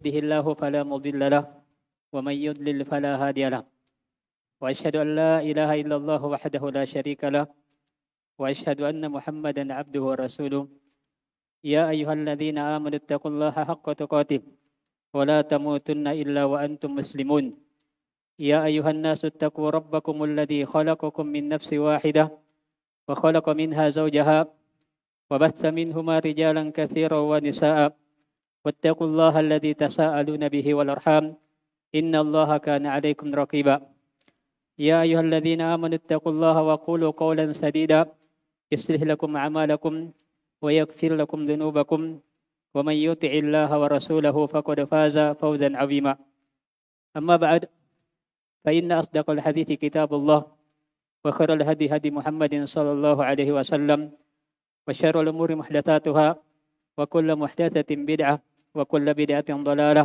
يهده الله فلا مضل له ومن يضلل فلا هادي له وأشهد أن لا إله إلا الله وحده لا شريك له وأشهد أن محمدا عبده ورسوله يا أيها الذين آمنوا اتقوا الله حق تقاته ولا تموتن إلا وأنتم مسلمون يا أيها الناس اتقوا ربكم الذي خلقكم من نفس واحدة وخلق منها زوجها وبث منهما رجالا كثيرا ونساء واتقوا الله الذي تساءلون به والأرحام إن الله كان عليكم رقيبا يا أيها الذين آمنوا اتقوا الله وقولوا قولا سديدا يصلح لكم أعمالكم ويغفر لكم ذنوبكم ومن يطع الله ورسوله فقد فاز فوزا عظيما أما بعد فإن أصدق الحديث كتاب الله وخير الهدي هدي محمد صلى الله عليه وسلم وشر الأمور محدثاتها وكل محدثة بدعة وكل بدعة ضلالة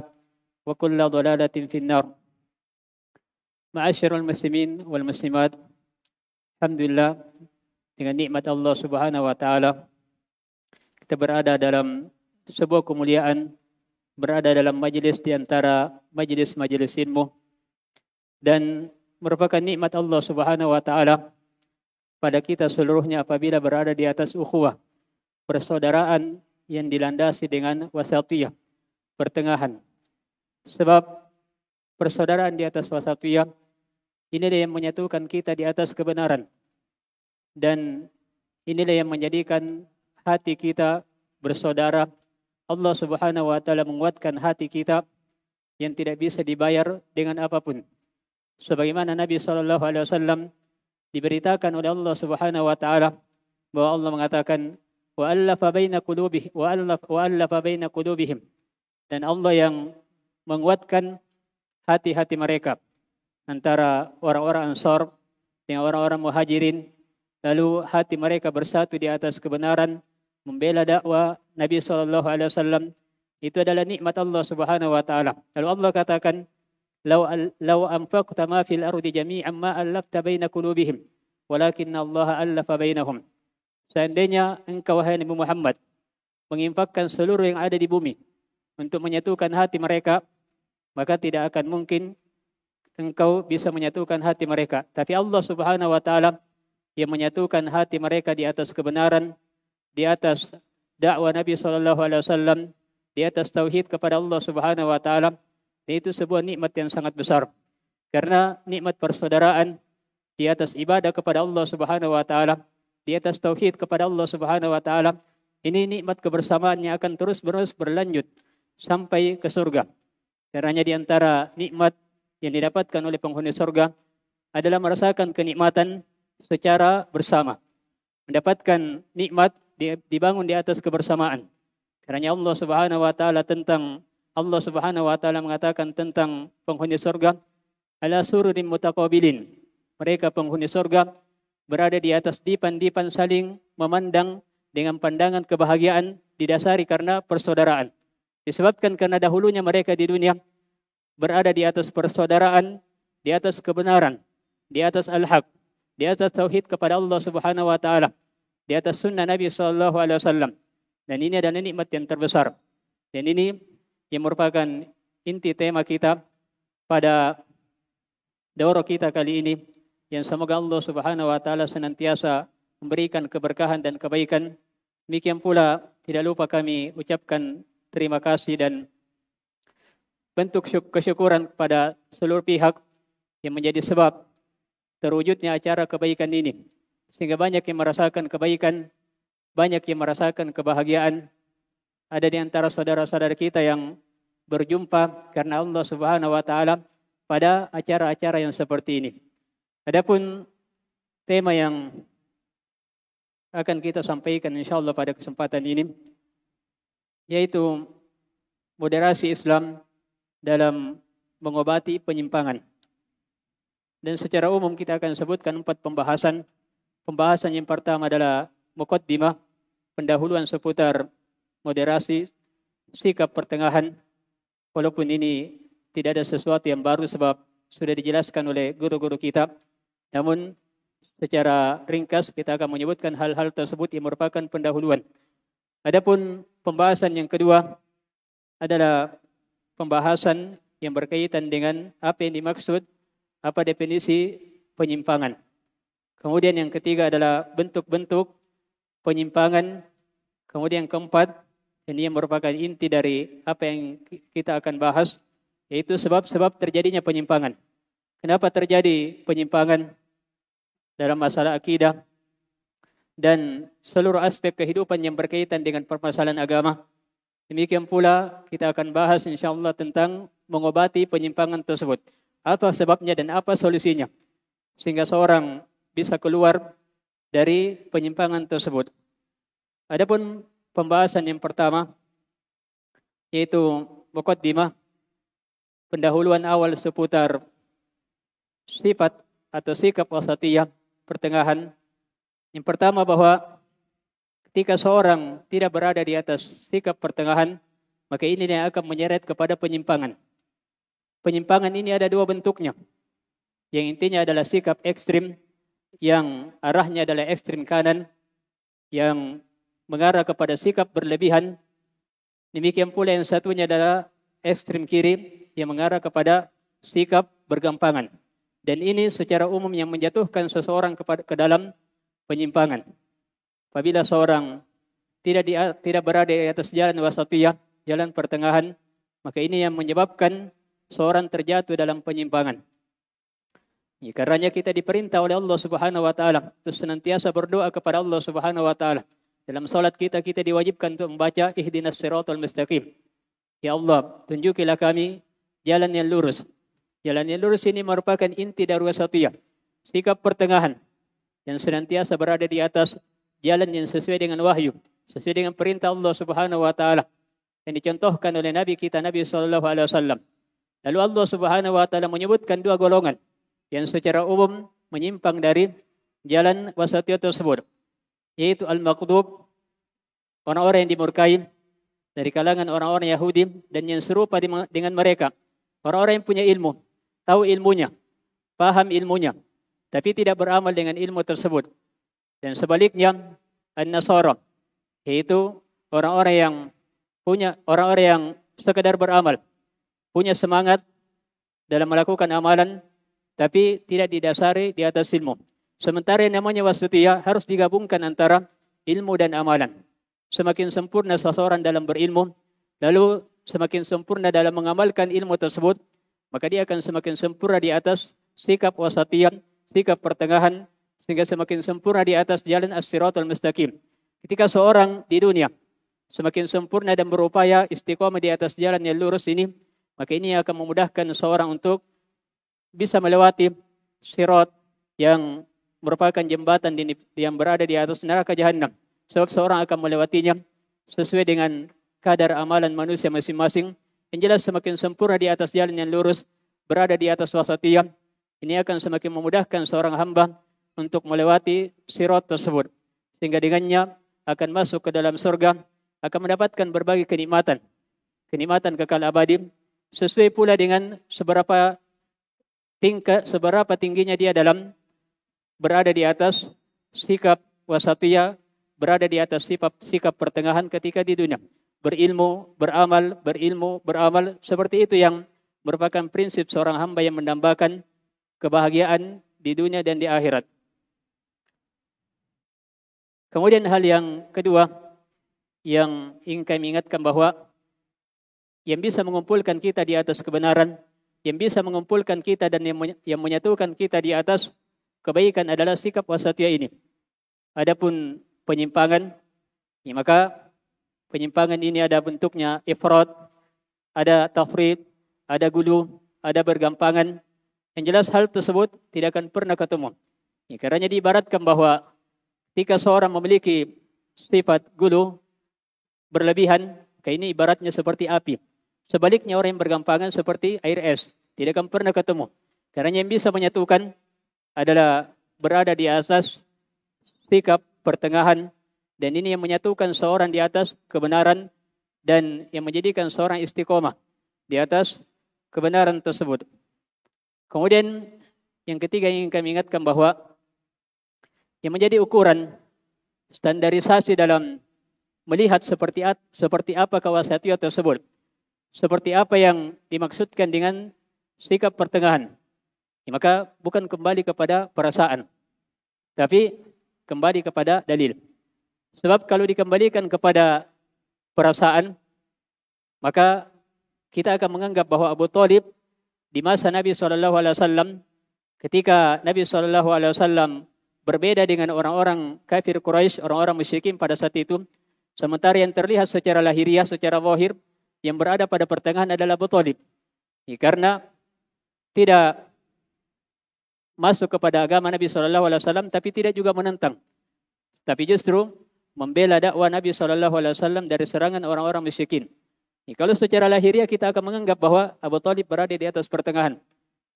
وكل ضلالة في النار. Ma'asyiral muslimin wal muslimat, alhamdulillah dengan nikmat Allah Subhanahu wa taala kita berada dalam sebuah kemuliaan, berada dalam majlis di antara majlis-majlis ilmu, dan merupakan nikmat Allah Subhanahu wa taala pada kita seluruhnya apabila berada di atas ukhuwah, persaudaraan yang dilandasi dengan wasatiyah, pertengahan. Sebab persaudaraan di atas wasatiyah inilah yang menyatukan kita di atas kebenaran, dan inilah yang menjadikan hati kita bersaudara. Allah Subhanahu wa taala menguatkan hati kita yang tidak bisa dibayar dengan apapun. Sebagaimana Nabi sallallahu alaihi wasallam diberitakan oleh Allah Subhanahu wa taala bahwa Allah mengatakan wa allafa baina qulubihim, dan Allah yang menguatkan hati-hati mereka antara orang-orang Ansar dengan orang-orang Muhajirin, lalu hati mereka bersatu di atas kebenaran membela dakwah Nabi sallallahu alaihi wasallam. Itu adalah nikmat Allah Subhanahu wa taala. Lalu Allah katakan law anfaqta ma fil ardi jami'an ma allafta baina qulubihim walakinna Allah allafa bainahum. Seandainya engkau wahai Nabi Muhammad menginfakkan seluruh yang ada di bumi untuk menyatukan hati mereka, maka tidak akan mungkin engkau bisa menyatukan hati mereka. Tapi Allah Subhanahu wa taala yang menyatukan hati mereka di atas kebenaran, di atas dakwah Nabi sallallahu alaihi wasallam, di atas tauhid kepada Allah Subhanahu wa taala. Itu sebuah nikmat yang sangat besar. Karena nikmat persaudaraan di atas ibadah kepada Allah Subhanahu wa taala, di atas tauhid kepada Allah Subhanahu wa taala, ini nikmat kebersamaan yang akan terus-menerus berlanjut sampai ke surga. Karena di antara nikmat yang didapatkan oleh penghuni surga adalah merasakan kenikmatan secara bersama. Mendapatkan nikmat dibangun di atas kebersamaan. Karena Allah Subhanahu wa taala mengatakan tentang penghuni surga, ala sururin mutaqabilin. Mereka penghuni surga berada di atas dipan-dipan saling memandang dengan pandangan kebahagiaan didasari karena persaudaraan. Disebabkan karena dahulunya mereka di dunia berada di atas persaudaraan, di atas kebenaran, di atas al-haq, di atas tauhid kepada Allah Subhanahu wa taala, di atas sunnah Nabi sallallahu alaihi wasallam. Dan ini adalah nikmat yang terbesar. Dan ini yang merupakan inti tema kita pada daurah kita kali ini, yang semoga Allah Subhanahu wa taala senantiasa memberikan keberkahan dan kebaikan. Demikian pula tidak lupa kami ucapkan terima kasih dan bentuk kesyukuran kepada seluruh pihak yang menjadi sebab terwujudnya acara kebaikan ini. Sehingga banyak yang merasakan kebaikan, banyak yang merasakan kebahagiaan. Ada di antara saudara-saudara kita yang berjumpa karena Allah Subhanahu wa taala pada acara-acara yang seperti ini. Adapun tema yang akan kita sampaikan insyaallah pada kesempatan ini yaitu moderasi Islam dalam mengobati penyimpangan. Dan secara umum kita akan sebutkan 4 pembahasan. Pembahasan yang pertama adalah muqaddimah, pendahuluan seputar moderasi, sikap pertengahan. Walaupun ini tidak ada sesuatu yang baru sebab sudah dijelaskan oleh guru-guru kita. Namun secara ringkas kita akan menyebutkan hal-hal tersebut yang merupakan pendahuluan. Adapun pembahasan yang kedua adalah pembahasan yang berkaitan dengan apa yang dimaksud, apa definisi penyimpangan. Kemudian yang ketiga adalah bentuk-bentuk penyimpangan. Kemudian yang keempat, ini yang merupakan inti dari apa yang kita akan bahas, yaitu sebab-sebab terjadinya penyimpangan. Kenapa terjadi penyimpangan dalam masalah akidah dan seluruh aspek kehidupan yang berkaitan dengan permasalahan agama. Demikian pula kita akan bahas insyaallah tentang mengobati penyimpangan tersebut. Apa sebabnya dan apa solusinya, sehingga seorang bisa keluar dari penyimpangan tersebut. Adapun pembahasan yang pertama, yaitu muqaddimah, pendahuluan awal seputar sifat atau sikap wasatiyah, pertengahan. Yang pertama, bahwa ketika seorang tidak berada di atas sikap pertengahan, maka ini yang akan menyeret kepada penyimpangan. Penyimpangan ini ada dua bentuknya. Yang intinya adalah sikap ekstrim, yang arahnya adalah ekstrim kanan, yang mengarah kepada sikap berlebihan. Demikian pula yang satunya adalah ekstrim kiri, yang mengarah kepada sikap bergampangan. Dan ini secara umum yang menjatuhkan seseorang ke dalam penyimpangan. Apabila seorang tidak berada di atas jalan wasatiyah, jalan pertengahan, maka ini yang menyebabkan seorang terjatuh dalam penyimpangan. Ya, karenanya kita diperintah oleh Allah Subhanahu wa taala untuk senantiasa berdoa kepada Allah Subhanahu wa taala. Dalam salat kita diwajibkan untuk membaca ihdinas siratal mustaqim. Ya Allah, tunjukilah kami jalan yang lurus. Jalan yang lurus ini merupakan inti dari wasatiyah, sikap pertengahan yang senantiasa berada di atas jalan yang sesuai dengan wahyu, sesuai dengan perintah Allah Subhanahu wa taala yang dicontohkan oleh Nabi kita Nabi sallallahu alaihi wasallam. Lalu Allah Subhanahu wa taala menyebutkan dua golongan yang secara umum menyimpang dari jalan wasatiyah tersebut, yaitu al-maqdub, orang-orang yang dimurkai dari kalangan orang-orang Yahudi, dan yang serupa dengan mereka, orang-orang yang punya ilmu, tahu ilmunya, paham ilmunya, tapi tidak beramal dengan ilmu tersebut. Dan sebaliknya, an-nasara, yaitu orang-orang yang sekadar beramal, punya semangat dalam melakukan amalan, tapi tidak didasari di atas ilmu. Sementara yang namanya wasatiyah harus digabungkan antara ilmu dan amalan. Semakin sempurna seseorang dalam berilmu, lalu semakin sempurna dalam mengamalkan ilmu tersebut, maka dia akan semakin sempurna di atas sikap wasatiyah, sikap pertengahan, sehingga semakin sempurna di atas jalan as-siratal mustaqim. Ketika seorang di dunia semakin sempurna dan berupaya istiqomah di atas jalan yang lurus ini, maka ini akan memudahkan seorang untuk bisa melewati sirat yang merupakan jembatan yang berada di atas neraka jahanam. Sebab seorang akan melewatinya sesuai dengan kadar amalan manusia masing-masing. Yang jelas semakin sempurna di atas jalan yang lurus, berada di atas wasatiyah, ini akan semakin memudahkan seorang hamba untuk melewati sirat tersebut. Sehingga dengannya akan masuk ke dalam surga, akan mendapatkan berbagai kenikmatan. Kenikmatan kekal abadi, sesuai pula dengan seberapa tingginya dia dalam berada di atas sikap wasatiyah, berada di atas sikap pertengahan ketika di dunia. Berilmu, beramal, seperti itu yang merupakan prinsip seorang hamba yang mendambakan kebahagiaan di dunia dan di akhirat. Kemudian hal yang kedua yang ingin kami ingatkan, bahwa yang bisa mengumpulkan kita di atas kebenaran, yang bisa mengumpulkan kita dan yang menyatukan kita di atas kebaikan adalah sikap wasatiyah ini. Adapun penyimpangan, ya maka penyimpangan ini ada bentuknya ifrat, ada tafrid, ada gulu, ada bergampangan. Yang jelas hal tersebut tidak akan pernah ketemu. Ya, karenanya diibaratkan bahwa ketika seorang memiliki sifat gulu berlebihan, kayak ini ibaratnya seperti api. Sebaliknya orang yang bergampangan seperti air es, tidak akan pernah ketemu. Karena yang bisa menyatukan adalah berada di atas sikap pertengahan, dan ini yang menyatukan seorang di atas kebenaran dan yang menjadikan seorang istiqomah di atas kebenaran tersebut. Kemudian yang ketiga yang ingin kami ingatkan, bahwa yang menjadi ukuran standarisasi dalam melihat seperti apa kawasatiyah tersebut seperti apa yang dimaksudkan dengan sikap pertengahan. Maka bukan kembali kepada perasaan, tapi kembali kepada dalil. Sebab kalau dikembalikan kepada perasaan, maka kita akan menganggap bahwa Abu Thalib di masa Nabi SAW, ketika Nabi SAW berbeda dengan orang-orang kafir Quraisy, orang-orang musyrikin pada saat itu, sementara yang terlihat secara lahiriah, secara zahir, yang berada pada pertengahan adalah Abu Thalib. Karena tidak masuk kepada agama Nabi SAW, tapi tidak juga menentang. Tapi justru membela dakwah Nabi SAW dari serangan orang-orang musyrikin. Kalau secara lahiriah kita akan menganggap bahwa Abu Thalib berada di atas pertengahan.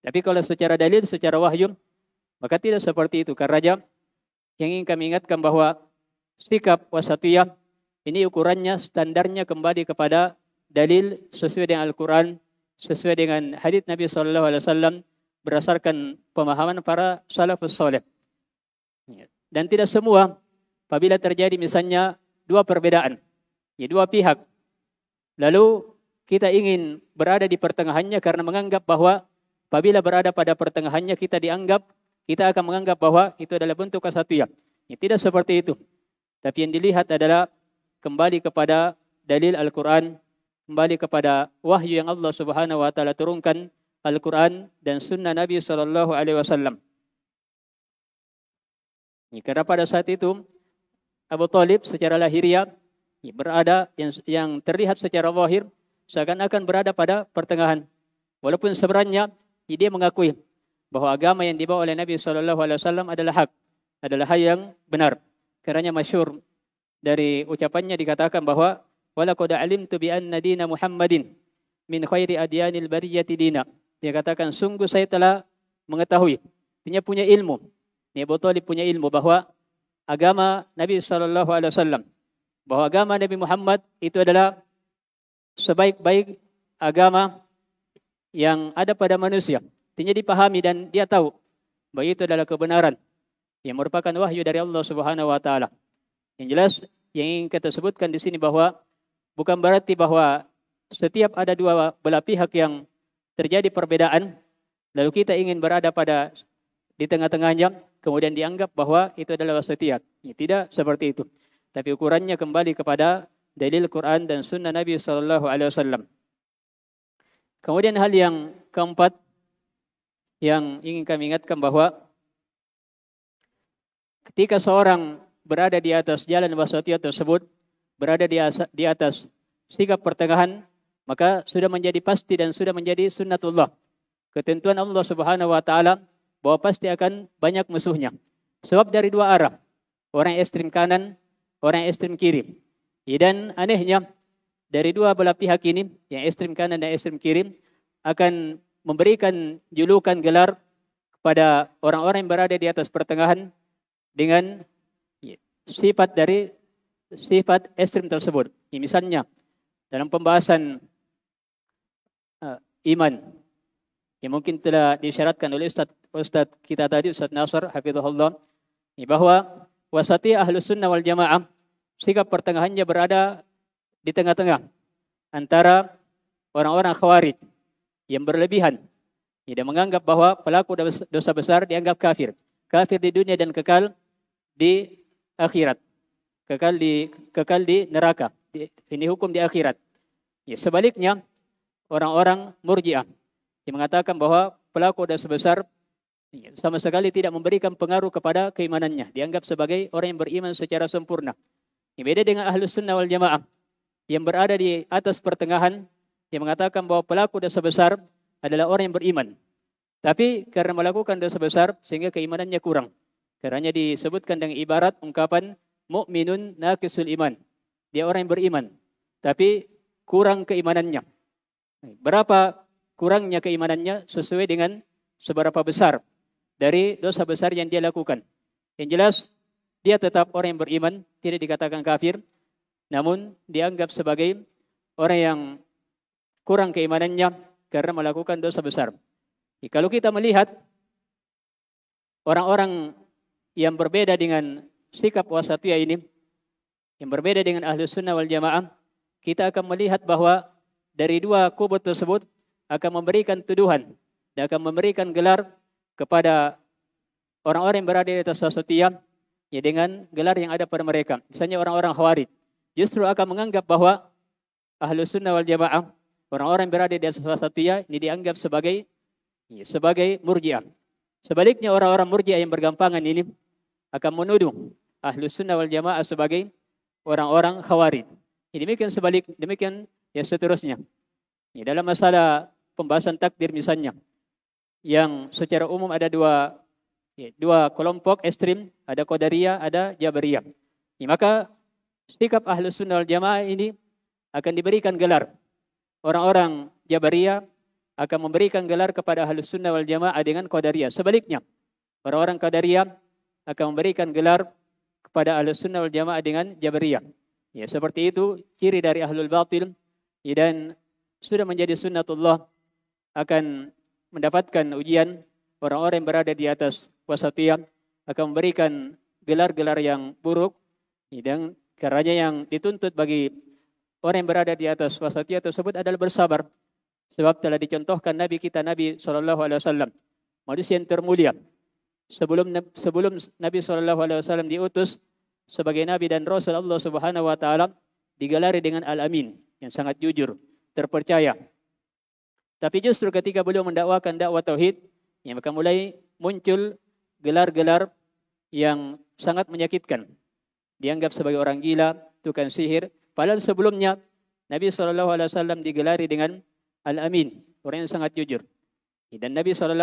Tapi kalau secara dalil, secara wahyu, maka tidak seperti itu. Karena yang ingin kami ingatkan bahwa sikap wasatiyah ini ukurannya, standarnya kembali kepada dalil sesuai dengan Al-Quran, sesuai dengan hadits Nabi SAW, berdasarkan pemahaman para salafus saleh. Dan tidak semua, apabila terjadi misalnya dua perbedaan, dua pihak, lalu kita ingin berada di pertengahannya karena menganggap bahwa apabila berada pada pertengahannya kita akan menganggap bahwa itu adalah bentuk kesatuan. Tidak seperti itu. Tapi yang dilihat adalah kembali kepada dalil Al-Quran, kembali kepada wahyu yang Allah Subhanahu Wa Taala turunkan, Al-Quran dan Sunnah Nabi SAW. Karena pada saat itu Abu Thalib secara lahiriah berada yang terlihat secara zahir seakan-akan berada pada pertengahan. Walaupun sebenarnya dia mengakui bahwa agama yang dibawa oleh Nabi SAW adalah hak, adalah hal yang benar. Kerana masyhur dari ucapannya dikatakan bahwa walaqad alimtu bi anna dina Muhammadin min khairi adyanil bariyati dina. Dia katakan, sungguh saya telah mengetahui, dia punya ilmu. Abu Thalib punya ilmu bahwa agama Nabi SAW, bahwa agama Nabi Muhammad itu adalah sebaik-baik agama yang ada pada manusia. Artinya dipahami dan dia tahu bahwa itu adalah kebenaran yang merupakan wahyu dari Allah Subhanahu Wa Taala. Yang jelas yang ingin kita sebutkan di sini bahwa bukan berarti bahwa setiap ada dua belah pihak yang terjadi perbedaan, lalu kita ingin berada di tengah-tengahnya, kemudian dianggap bahwa itu adalah wasatiyah. Tidak seperti itu. Tapi ukurannya kembali kepada dalil Quran dan Sunnah Nabi SAW. Kemudian hal yang keempat yang ingin kami ingatkan bahwa ketika seorang berada di atas jalan wasatiyah tersebut, berada di atas sikap pertengahan, maka sudah menjadi pasti dan sudah menjadi sunnatullah. Ketentuan Allah Subhanahu Wa Taala bahwa pasti akan banyak musuhnya. Sebab dari dua arah, orang ekstrem kanan, orang ekstrem kiri. Dan anehnya dari dua belah pihak ini, yang ekstrem kanan dan ekstrem kiri, akan memberikan julukan gelar kepada orang-orang yang berada di atas pertengahan dengan sifat ekstrem tersebut. Misalnya dalam pembahasan iman yang mungkin telah disyaratkan oleh Ustaz kita tadi, Ustaz Nasr hafizahullah, bahwa wasati ahlus sunnah wal jamaah, sikap pertengahannya berada di tengah-tengah antara orang-orang khawarij yang berlebihan, dan menganggap bahwa pelaku dosa besar dianggap kafir di dunia dan kekal di akhirat, kekal di neraka. Ini hukum di akhirat. Sebaliknya orang-orang murji'ah yang mengatakan bahwa pelaku dosa besar sama sekali tidak memberikan pengaruh kepada keimanannya, dianggap sebagai orang yang beriman secara sempurna. Beda dengan ahlus sunnah wal jamaah yang berada di atas pertengahan, yang mengatakan bahwa pelaku dosa besar adalah orang yang beriman, tapi karena melakukan dosa besar sehingga keimanannya kurang. Karena disebutkan dengan ibarat ungkapan mu'minun naqisul iman, dia orang yang beriman tapi kurang keimanannya. Berapa kurangnya keimanannya sesuai dengan seberapa besar dari dosa besar yang dia lakukan. Yang jelas dia tetap orang yang beriman, tidak dikatakan kafir, namun dianggap sebagai orang yang kurang keimanannya karena melakukan dosa besar. Kalau kita melihat orang-orang yang berbeda dengan sikap wasatiyah ini, yang berbeda dengan ahlus sunnah wal jamaah, kita akan melihat bahwa dari dua kubu tersebut akan memberikan tuduhan dan akan memberikan gelar kepada orang-orang yang berada di atas wasatiyah ya dengan gelar yang ada pada mereka. Misalnya orang-orang Khawarij justru akan menganggap bahwa Ahlus Sunnah wal Jamaah, orang-orang yang berada di atas wasatiyah ini dianggap sebagai Murji'ah. Sebaliknya orang-orang Murji'ah yang bergampangan ini akan menuduh Ahlus Sunnah wal Jamaah sebagai orang-orang Khawarij. Demikian ya seterusnya. Ya, dalam masalah pembahasan takdir misalnya, yang secara umum ada dua kelompok ekstrim, ada Qadariyah, ada Jabariyah. Ya, maka sikap Ahlus Sunnah wal Jamaah ini akan diberikan gelar. Orang-orang Jabariyah akan memberikan gelar kepada Ahlus Sunnah wal Jamaah dengan Qadariyah. Sebaliknya, orang-orang Qadariyah akan memberikan gelar kepada Ahlus Sunnah wal Jamaah dengan Jabariyah. Ya, seperti itu ciri dari Ahlul Batil. Ya, dan sudah menjadi sunnatullah akan mendapatkan ujian. Orang-orang yang berada di atas wasatiyah akan memberikan gelar-gelar yang buruk. Ya, dan karenanya yang dituntut bagi orang yang berada di atas wasatiyah tersebut adalah bersabar. Sebab telah dicontohkan Nabi kita, Nabi SAW, manusia yang termulia. Sebelum Nabi SAW diutus sebagai Nabi dan Rasul Allah Subhanahu Wa Taala, digelari dengan Al-Amin, yang sangat jujur, terpercaya. Tapi justru ketika beliau mendakwakan dakwah tauhid, yang maka mulai muncul gelar-gelar yang sangat menyakitkan. Dianggap sebagai orang gila, tukang sihir. Padahal sebelumnya Nabi SAW digelari dengan Al-Amin, orang yang sangat jujur. Dan Nabi SAW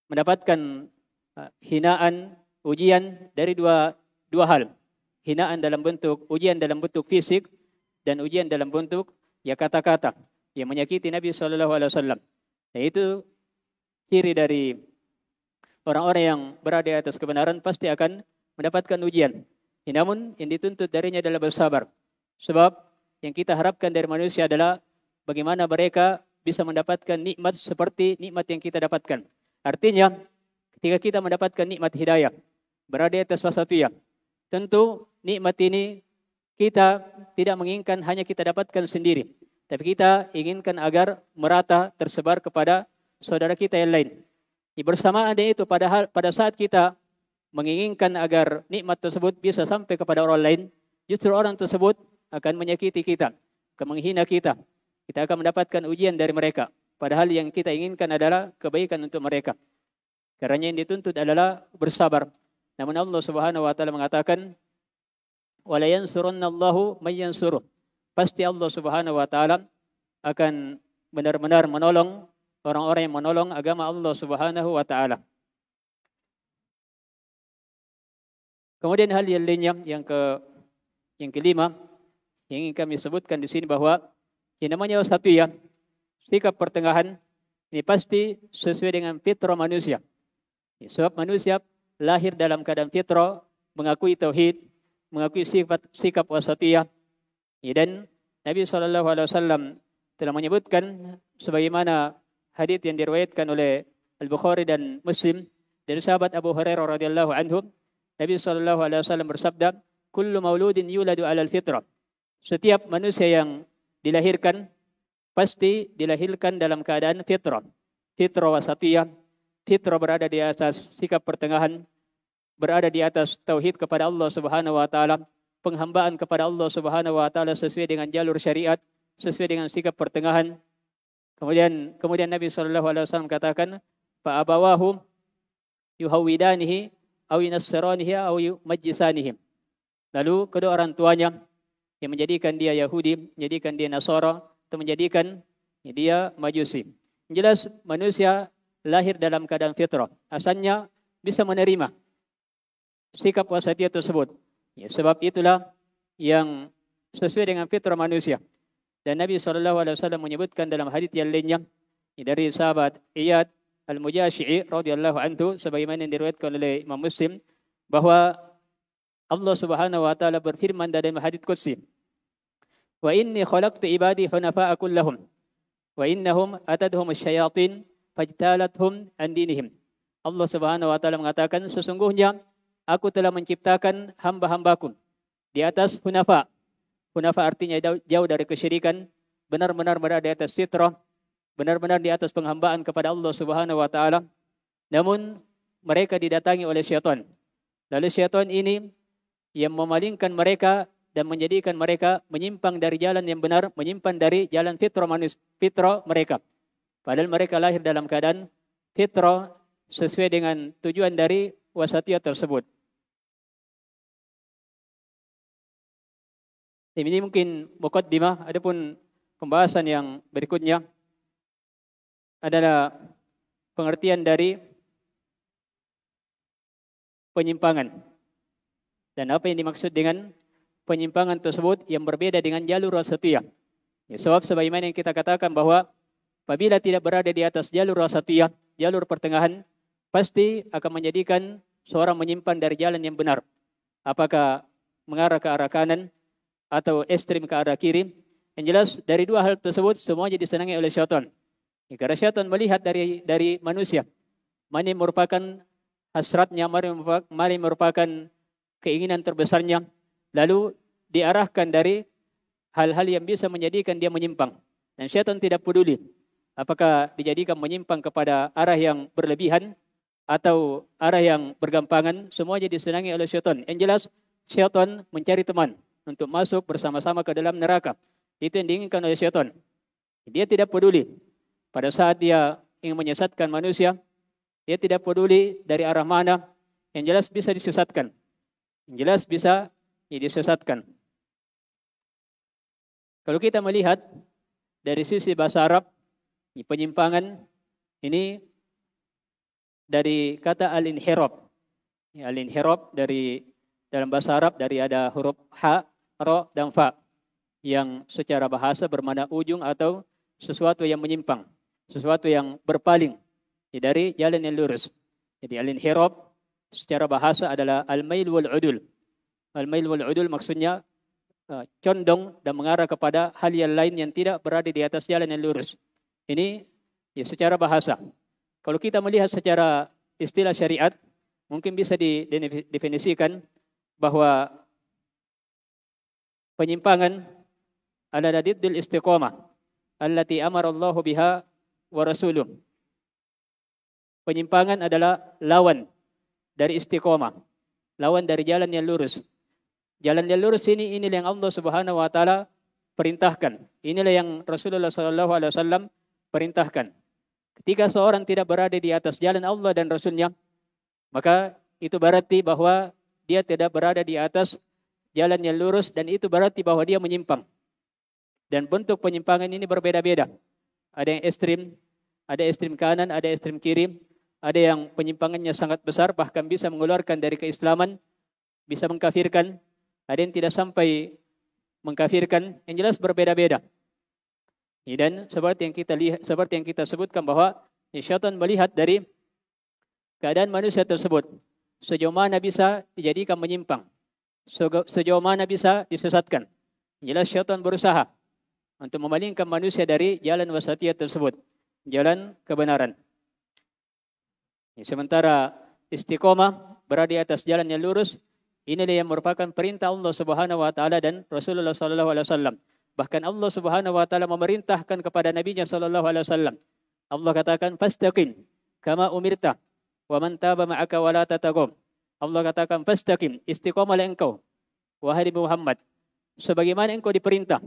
mendapatkan hinaan, ujian dari dua hal. Hinaan dalam bentuk, ujian dalam bentuk fisik dan ujian dalam bentuk ya kata-kata yang menyakiti Nabi SAW. Dan itu ciri dari orang-orang yang berada di atas kebenaran pasti akan mendapatkan ujian. Namun yang dituntut darinya adalah bersabar. Sebab yang kita harapkan dari manusia adalah bagaimana mereka bisa mendapatkan nikmat seperti nikmat yang kita dapatkan. Artinya, ketika kita mendapatkan nikmat hidayah, berada di atas wasatiyah, tentu nikmat ini kita tidak menginginkan hanya kita dapatkan sendiri. Tapi kita inginkan agar merata tersebar kepada saudara kita yang lain. Bersamaan dengan itu, pada saat kita menginginkan agar nikmat tersebut bisa sampai kepada orang lain, justru orang tersebut akan menyakiti kita, akan menghina kita. Kita akan mendapatkan ujian dari mereka. Padahal yang kita inginkan adalah kebaikan untuk mereka. Karena yang dituntut adalah bersabar. Namun Allah Subhanahu Wa Taala mengatakan, "Wala yansurunallahu may yansuruh." Pasti Allah Subhanahu Wa Taala akan benar-benar menolong orang-orang yang menolong agama Allah Subhanahu Wa Taala. Kemudian hal yang lainnya yang kelima yang ingin kami sebutkan di sini bahwa yang namanya wasatiyah, sikap pertengahan ini pasti sesuai dengan fitrah manusia. Sebab manusia lahir dalam keadaan fitrah, mengakui tauhid, mengakui sikap wasatiyah. Dan Nabi SAW telah menyebutkan sebagaimana hadits yang diriwayatkan oleh Al-Bukhari dan Muslim dari sahabat Abu Hurairah radhiyallahu anhu, Nabi SAW bersabda, "Kullu mauludin yuladu 'alal fitrah." Setiap manusia yang dilahirkan pasti dilahirkan dalam keadaan fitrah. Fitrah wasatiyah, fitrah berada di atas sikap pertengahan, berada di atas tauhid kepada Allah Subhanahu Wa Taala, penghambaan kepada Allah Subhanahu Wa Taala sesuai dengan jalur syariat, sesuai dengan sikap pertengahan. Kemudian Nabi SAW katakan, "Fa abawahu yuhawidanihi aw yunassiranihi aw yumajjisanihi." Lalu kedua orang tuanya yang menjadikan dia Yahudi, menjadikan dia Nasara, atau menjadikan dia Majusi. Jelas manusia lahir dalam keadaan fitrah. Asalnya bisa menerima sikap wasatiyah tersebut. Sebab itulah yang sesuai dengan fitrah manusia. Dan Nabi SAW menyebutkan dalam hadits yang lainnya dari sahabat Iyad Al-Mujashi'i radhiyallahu anhu, sebagaimana yang diriwayatkan oleh Imam Muslim, bahwa Allah Subhanahu Wa Taala berfirman dalam hadits qudsi, "Wa inni khalaqtu ibadi hunafa'a kullahum wa innahum atadhum asyayatin fajtalathum an dinihim." Allah Subhanahu Wa Taala mengatakan, sesungguhnya aku telah menciptakan hamba-hambaku di atas hunafa, Hunafa artinya jauh dari kesyirikan, benar-benar berada di atas fitrah, benar-benar di atas penghambaan kepada Allah Subhanahu wa taala. Namun mereka didatangi oleh syaitan. Lalu syaitan ini yang memalingkan mereka dan menjadikan mereka menyimpang dari jalan yang benar, menyimpang dari jalan fitrah mereka. Padahal mereka lahir dalam keadaan fitrah sesuai dengan tujuan dari wasatiyah tersebut. Ini mungkin muqaddimah. Adapun pembahasan yang berikutnya adalah pengertian dari penyimpangan. Dan apa yang dimaksud dengan penyimpangan tersebut yang berbeda dengan jalur wasatiyah. Ya, sebab sebagaimana yang kita katakan bahwa apabila tidak berada di atas jalur wasatiyah, jalur pertengahan, pasti akan menjadikan seorang menyimpang dari jalan yang benar. Apakah mengarah ke arah kanan atau ekstrim ke arah kiri. Yang jelas dari dua hal tersebut semuanya disenangi oleh syaitan. Ya, karena syaitan melihat dari manusia mana yang merupakan hasratnya, mana yang merupakan keinginan terbesarnya, lalu diarahkan dari hal-hal yang bisa menjadikan dia menyimpang. Dan syaitan tidak peduli apakah dijadikan menyimpang kepada arah yang berlebihan atau arah yang bergampangan, semuanya disenangi oleh syaitan. Yang jelas syaitan mencari teman untuk masuk bersama-sama ke dalam neraka. Itu yang diinginkan oleh syaitan. Dia tidak peduli pada saat dia ingin menyesatkan manusia, dia tidak peduli dari arah mana, yang jelas bisa disesatkan. Yang jelas bisa disesatkan. Kalau kita melihat dari sisi bahasa Arab, penyimpangan ini dari kata al-inhirab. Al-inhirab dari dalam bahasa Arab dari ada huruf ha, ro dan fa yang secara bahasa bermakna ujung atau sesuatu yang menyimpang, sesuatu yang berpaling dari jalan yang lurus. Jadi al-inhirab secara bahasa adalah al-mail wal udul. Al-mail wal udul maksudnya condong dan mengarah kepada hal yang lain yang tidak berada di atas jalan yang lurus. Ini ya, secara bahasa. Kalau kita melihat secara istilah syariat, mungkin bisa didefinisikan bahwa penyimpangan adalah diddul istiqamah allati amara Allah biha wa rasuluh. Penyimpangan adalah lawan dari istiqamah, lawan dari jalan yang lurus. Jalan yang lurus inilah yang Allah Subhanahu wa taala perintahkan. Inilah yang Rasulullah sallallahu alaihi wasallam perintahkan. Ketika seorang tidak berada di atas jalan Allah dan Rasulnya, maka itu berarti bahwa dia tidak berada di atas jalan yang lurus, dan itu berarti bahwa dia menyimpang. Dan bentuk penyimpangan ini berbeda-beda. Ada yang ekstrim, ada ekstrim kanan, ada ekstrim kiri. Ada yang penyimpangannya sangat besar, bahkan bisa mengeluarkan dari keislaman, bisa mengkafirkan. Ada yang tidak sampai mengkafirkan. Yang jelas berbeda-beda. Dan seperti yang kita sebutkan bahwa syaitan melihat dari keadaan manusia tersebut, sejauh mana bisa dijadikan menyimpang, sejauh mana bisa disesatkan. Jelas syaitan berusaha untuk memalingkan manusia dari jalan wasatiyah tersebut, jalan kebenaran. Sementara istiqomah berada di atas jalan yang lurus, inilah yang merupakan perintah Allah Subhanahu wa taala dan Rasulullah sallallahu alaihi wasallam. Bahkan Allah Subhanahu wa taala memerintahkan kepada nabinya sallallahu alaihi wasallam. Allah katakan fastaqim kama umirta wa man taba ma'aka wa la tatagum. Allah katakan fastaqim, istiqomahlah engkau wahai Muhammad sebagaimana engkau diperintah.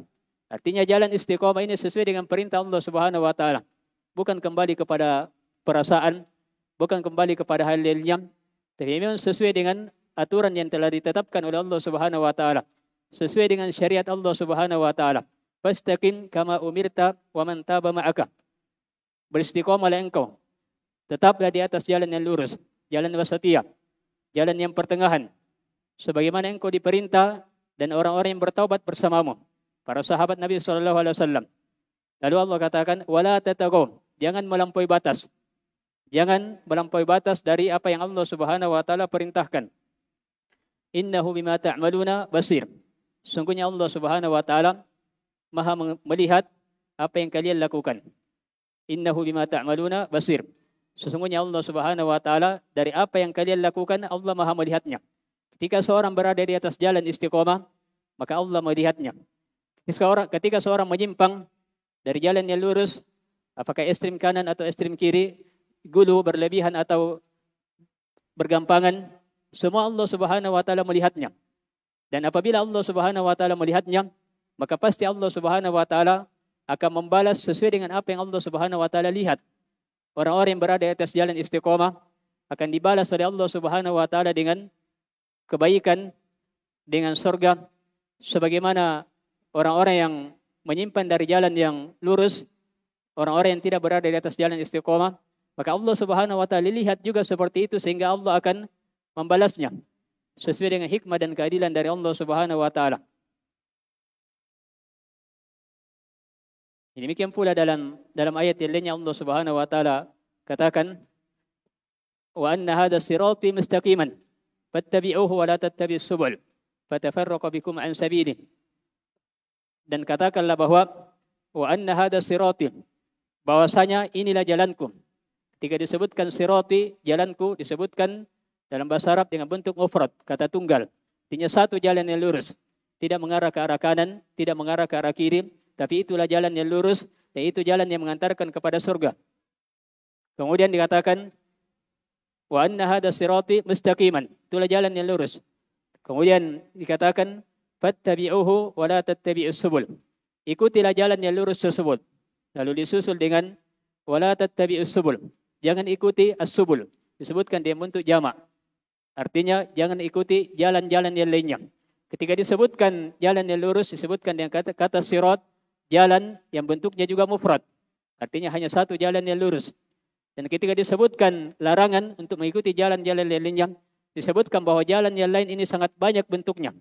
Artinya jalan istiqomah ini sesuai dengan perintah Allah Subhanahu wa taala. Bukan kembali kepada perasaan, bukan kembali kepada hal yang tapi memang sesuai dengan aturan yang telah ditetapkan oleh Allah Subhanahu wa taala, sesuai dengan syariat Allah Subhanahu wa taala. Fastaqim kama umirta wa man taba ma'aka. Beristiqomahlah engkau, tetaplah di atas jalan yang lurus, jalan wasatiyah, jalan yang pertengahan, sebagaimana engkau diperintah dan orang-orang yang bertaubat bersamamu, para sahabat Nabi sallallahu alaihi wasallam. Lalu Allah katakan wala tatagaw, jangan melampaui batas. Jangan melampaui batas dari apa yang Allah Subhanahu wa taala perintahkan. Innahu bima ta'maluna basir. Sungguhnya Allah Subhanahu wa taala Maha melihat apa yang kalian lakukan. Innahu bima ta'maluna basir. Sesungguhnya Allah Subhanahu wa taala dari apa yang kalian lakukan, Allah Maha melihatnya. Ketika seorang berada di atas jalan istiqomah, maka Allah melihatnya. Ketika seorang menyimpang dari jalan yang lurus, apakah ekstrem kanan atau ekstrem kiri, gulu, berlebihan atau bergampangan, semua Allah Subhanahu wa taala melihatnya. Dan apabila Allah Subhanahu wa taala melihatnya, maka pasti Allah Subhanahu wa taala akan membalas sesuai dengan apa yang Allah Subhanahu wa taala lihat. Orang-orang yang berada di atas jalan istiqomah akan dibalas oleh Allah Subhanahu wa taala dengan kebaikan, dengan surga, sebagaimana orang-orang yang menyimpan dari jalan yang lurus, orang-orang yang tidak berada di atas jalan istiqomah, maka Allah Subhanahu wa taala lihat juga seperti itu, sehingga Allah akan membalasnya sesuai dengan hikmah dan keadilan dari Allah Subhanahu wa taala. Demikian pula dalam ayat yang lainnya Allah Subhanahu wa taala katakan, wa anna hadha sirati mustaqiman fattabi'uhu wa la tattabi'us subul fatafarraqu bikum an sabilihi. Dan katakanlah bahwa wa anna hadha sirati, bahwasanya inilah jalanku. Ketika disebutkan sirati, jalanku, disebutkan dalam bahasa Arab dengan bentuk mufrad, kata tunggal. Artinya satu jalan yang lurus, tidak mengarah ke arah kanan, tidak mengarah ke arah kiri, tapi itulah jalan yang lurus, dan itu jalan yang mengantarkan kepada surga. Kemudian dikatakan, wa anna hadha sirati mustaqiman, itulah jalan yang lurus. Kemudian dikatakan, fattabi'uhu wa la tattabi'us subul, ikutilah jalan yang lurus tersebut. Lalu disusul dengan wa la tattabi'us subul, jangan ikuti as-subul, disebutkan dia bentuk jamak. Artinya jangan ikuti jalan-jalan yang lainnya. Ketika disebutkan jalan yang lurus, disebutkan dengan kata sirat, jalan yang bentuknya juga mufrad. Artinya hanya satu jalan yang lurus. Dan ketika disebutkan larangan untuk mengikuti jalan-jalan yang lainnya, disebutkan bahwa jalan yang lain ini sangat banyak bentuknya.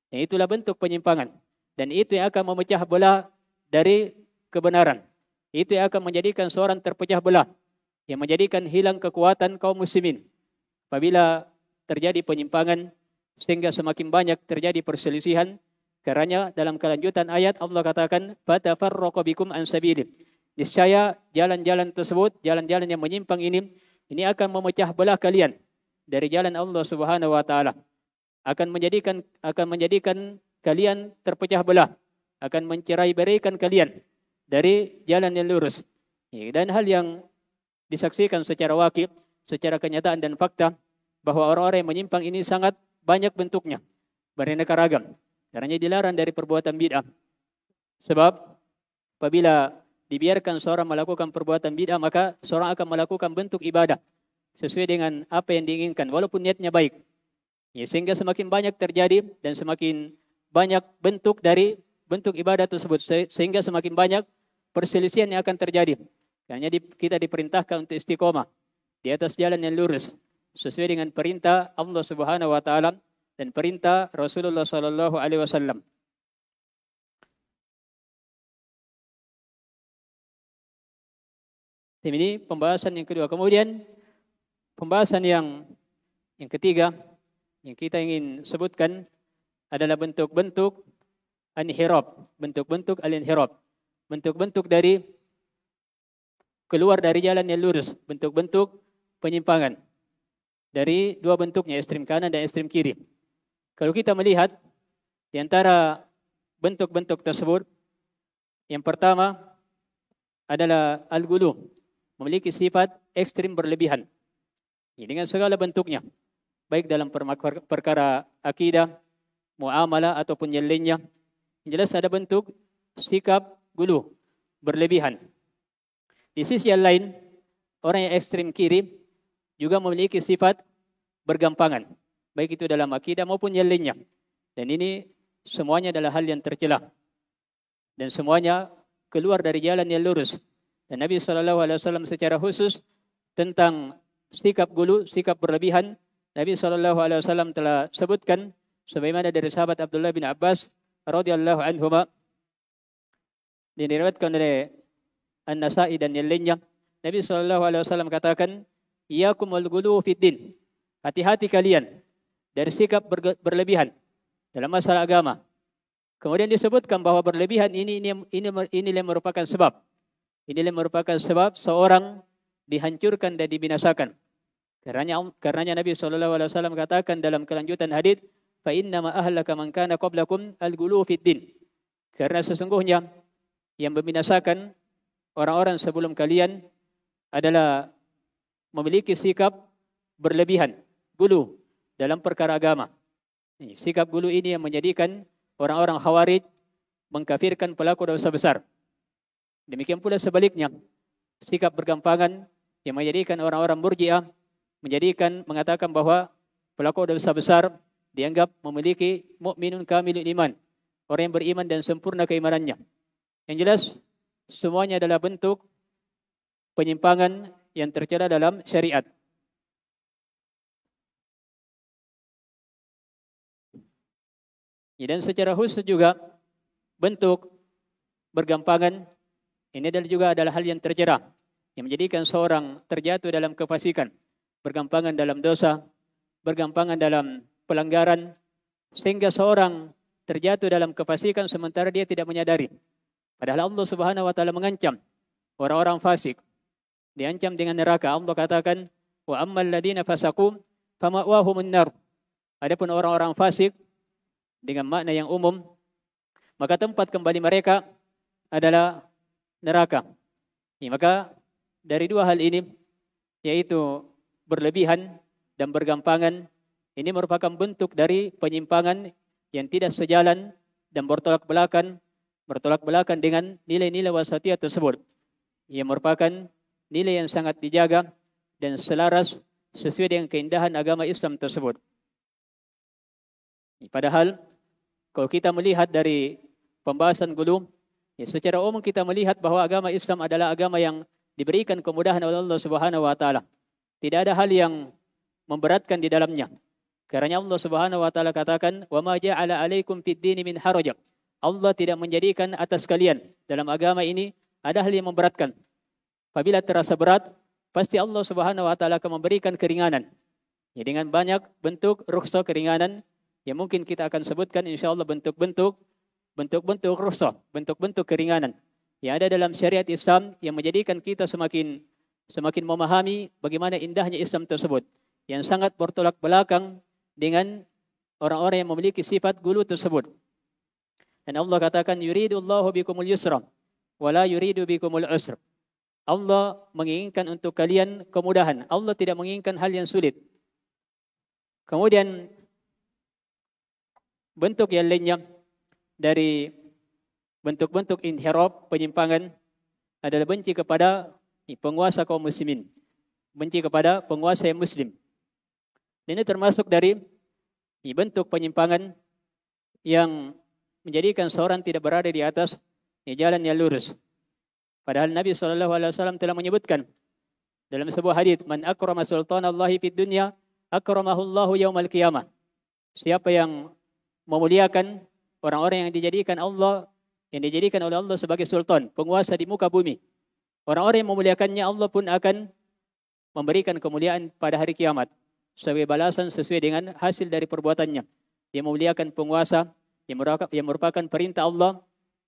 Dan itulah bentuk penyimpangan. Dan itu yang akan memecah belah dari kebenaran. Itu yang akan menjadikan seorang terpecah belah, yang menjadikan hilang kekuatan kaum muslimin. Apabila terjadi penyimpangan, sehingga semakin banyak terjadi perselisihan, karena dalam kelanjutan ayat Allah katakan, fatafarraqu bikum an sabilihi. Niscaya jalan-jalan tersebut, jalan-jalan yang menyimpang ini akan memecah belah kalian dari jalan Allah Subhanahu wa taala. Akan menjadikan kalian terpecah belah, akan mencerai-beraikan kalian dari jalan yang lurus. Dan hal yang disaksikan secara wakil, secara kenyataan dan fakta, bahwa orang-orang yang menyimpang ini sangat banyak bentuknya, beraneka ragam. Karena dilarang dari perbuatan bid'ah. Sebab apabila dibiarkan seorang melakukan perbuatan bid'ah, maka seorang akan melakukan bentuk ibadah sesuai dengan apa yang diinginkan, walaupun niatnya baik. Sehingga semakin banyak terjadi dan semakin banyak bentuk dari bentuk ibadah tersebut, sehingga semakin banyak perselisihan yang akan terjadi. Karena kita diperintahkan untuk istiqomah di atas jalan yang lurus, sesuai dengan perintah Allah Subhanahu wa taala dan perintah Rasulullah sallallahu alaihi wasallam. Ini pembahasan yang kedua. Kemudian pembahasan yang ketiga yang kita ingin sebutkan adalah bentuk-bentuk al-inhiraf, bentuk-bentuk al-inhiraf, bentuk-bentuk dari keluar dari jalan yang lurus, bentuk-bentuk penyimpangan. Dari dua bentuknya, ekstrem kanan dan ekstrem kiri. Kalau kita melihat di antara bentuk-bentuk tersebut, yang pertama adalah al-ghulu, memiliki sifat ekstrem berlebihan. Dengan segala bentuknya, baik dalam perkara akidah, muamalah ataupun yang lainnya. Yang jelas ada bentuk sikap ghulu, berlebihan. Di sisi yang lain, orang yang ekstrem kiri juga memiliki sifat bergampangan, baik itu dalam akidah maupun yang lainnya. Dan ini semuanya adalah hal yang tercela. Dan semuanya keluar dari jalan yang lurus. Dan Nabi SAW secara khusus tentang sikap ghulu, sikap berlebihan, Nabi SAW telah sebutkan, sebagaimana dari sahabat Abdullah bin Abbas radhiyallahu anhuma, diriwayatkan oleh An-Nasa'i dan yang lainnya, Nabi SAW katakan, iyyakum wal ghulu fid din. Hati-hati kalian dari sikap berlebihan dalam masalah agama. Kemudian disebutkan bahwa berlebihan ini merupakan sebab. Inilah merupakan sebab seorang dihancurkan dan dibinasakan. Karenanya Nabi SAW katakan dalam kelanjutan hadis, fa inna ma ahlaka man kana qablakum al-ghulu fid din. Karena sesungguhnya yang membinasakan orang-orang sebelum kalian adalah memiliki sikap berlebihan, gulu dalam perkara agama. Sikap gulu ini yang menjadikan orang-orang Khawarij mengkafirkan pelaku dosa besar. Demikian pula sebaliknya, sikap bergampangan yang menjadikan orang-orang Murji'ah mengatakan bahwa pelaku dosa besar dianggap memiliki mukminun kamilul iman, orang yang beriman dan sempurna keimanannya. Yang jelas, semuanya adalah bentuk penyimpangan yang tercela dalam syariat. Dan secara khusus juga bentuk bergampangan ini adalah hal yang tercela yang menjadikan seorang terjatuh dalam kefasikan, bergampangan dalam dosa, bergampangan dalam pelanggaran, sehingga seorang terjatuh dalam kefasikan sementara dia tidak menyadari. Padahal Allah Subhanahu wa taala mengancam orang-orang fasik, diancam dengan neraka. Allah katakan, wa ammal ladina fasaqu fama'wahumun nar. Adapun orang-orang fasik dengan makna yang umum, maka tempat kembali mereka adalah neraka. Maka dari dua hal ini, yaitu berlebihan dan bergampangan, ini merupakan bentuk dari penyimpangan yang tidak sejalan dan bertolak belakang dengan nilai-nilai wasatiyah tersebut. Ia merupakan nilai yang sangat dijaga dan selaras sesuai dengan keindahan agama Islam tersebut. Padahal kalau kita melihat dari pembahasan gulu, secara umum kita melihat bahwa agama Islam adalah agama yang diberikan kemudahan oleh Allah Subhanahu wa taala. Tidak ada hal yang memberatkan di dalamnya. Karena Allah Subhanahu wa taala katakan, "Wa ma ja'ala 'alaikum fid dini min haraj." Allah tidak menjadikan atas kalian dalam agama ini ada hal yang memberatkan. Apabila terasa berat, pasti Allah Subhanahu wa taala akan memberikan keringanan. Dengan banyak bentuk rukhsah keringanan yang mungkin kita akan sebutkan insyaallah bentuk-bentuk rukhsah, bentuk-bentuk keringanan yang ada dalam syariat Islam yang menjadikan kita semakin memahami bagaimana indahnya Islam tersebut yang sangat bertolak belakang dengan orang-orang yang memiliki sifat gulu tersebut. Dan Allah katakan, yuridullahu bikumul yusra wa la yuridu bikumul usra. Allah menginginkan untuk kalian kemudahan. Allah tidak menginginkan hal yang sulit. Kemudian bentuk yang lainnya dari bentuk-bentuk inhiraf, penyimpangan adalah benci kepada penguasa kaum muslimin, benci kepada penguasa yang muslim. Dan ini termasuk dari bentuk penyimpangan yang menjadikan seorang tidak berada di atas jalan yang lurus. Padahal Nabi SAW telah menyebutkan dalam sebuah hadis, man akrama sultanallahi fid dunya akramahullahu yaumal qiyamah. Siapa yang memuliakan orang-orang yang dijadikan oleh Allah sebagai sultan, penguasa di muka bumi. Orang-orang yang memuliakannya, Allah pun akan memberikan kemuliaan pada hari kiamat sebagai balasan sesuai dengan hasil dari perbuatannya. Dia memuliakan penguasa yang merupakan perintah Allah,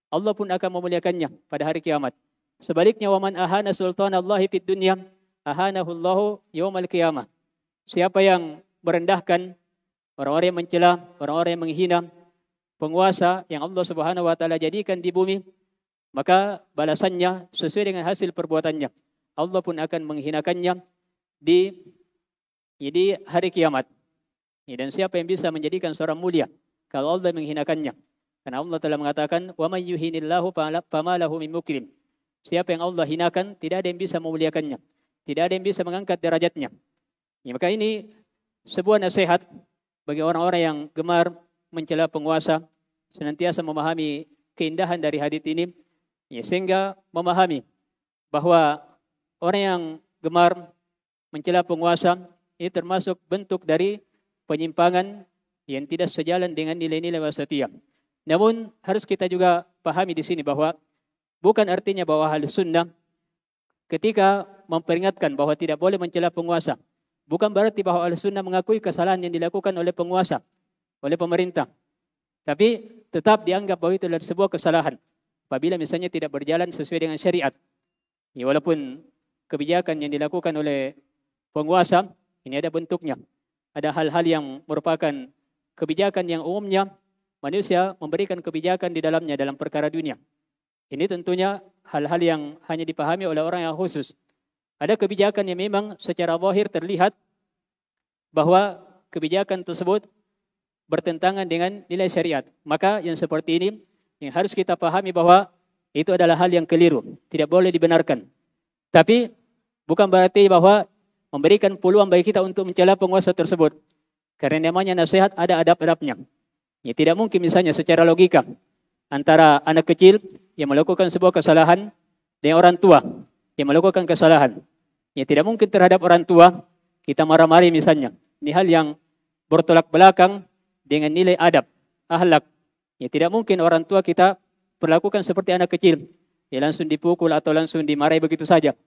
Allah pun akan memuliakannya pada hari kiamat. Sebaliknya, waman ahana sultanallahi fid dunya ahanahullahu yaumal qiyamah. Siapa yang merendahkan orang-orang yang mencela, orang-orang yang menghina penguasa yang Allah Subhanahu wa taala jadikan di bumi, maka balasannya sesuai dengan hasil perbuatannya. Allah pun akan menghinakannya di hari kiamat. Dan siapa yang bisa menjadikan seorang mulia kalau Allah menghinakannya? Karena Allah telah mengatakan, "Wa may yuhinillahu fama lahu min mukrim." Siapa yang Allah hinakan, tidak ada yang bisa memuliakannya, tidak ada yang bisa mengangkat derajatnya. Maka ini sebuah nasihat bagi orang-orang yang gemar mencela penguasa, senantiasa memahami keindahan dari hadits ini, sehingga memahami bahwa orang yang gemar mencela penguasa ini termasuk bentuk dari penyimpangan yang tidak sejalan dengan nilai-nilai wasatiyah. Namun harus kita juga pahami di sini bahwa bukan artinya bahwa Ahlus Sunnah ketika memperingatkan bahwa tidak boleh mencela penguasa, bukan berarti bahwa Ahlus Sunnah mengakui kesalahan yang dilakukan oleh penguasa, oleh pemerintah. Tapi tetap dianggap bahwa itu adalah sebuah kesalahan apabila misalnya tidak berjalan sesuai dengan syariat. Walaupun kebijakan yang dilakukan oleh penguasa ini ada bentuknya, ada hal-hal yang merupakan kebijakan yang umumnya manusia memberikan kebijakan di dalamnya dalam perkara dunia. Ini tentunya hal-hal yang hanya dipahami oleh orang yang khusus. Ada kebijakan yang memang secara zahir terlihat bahwa kebijakan tersebut bertentangan dengan nilai syariat. Maka yang seperti ini yang harus kita pahami bahwa itu adalah hal yang keliru, tidak boleh dibenarkan. Tapi bukan berarti bahwa memberikan peluang bagi kita untuk mencela penguasa tersebut. Karena namanya nasihat ada adab-adabnya. Ya, tidak mungkin misalnya secara logika antara anak kecil yang melakukan sebuah kesalahan dengan orang tua yang melakukan kesalahan. Ya, tidak mungkin terhadap orang tua kita marah-marah misalnya. Ini hal yang bertolak belakang dengan nilai adab, akhlak. Ya, tidak mungkin orang tua kita perlakukan seperti anak kecil. Ya, langsung dipukul atau langsung dimarahi begitu saja.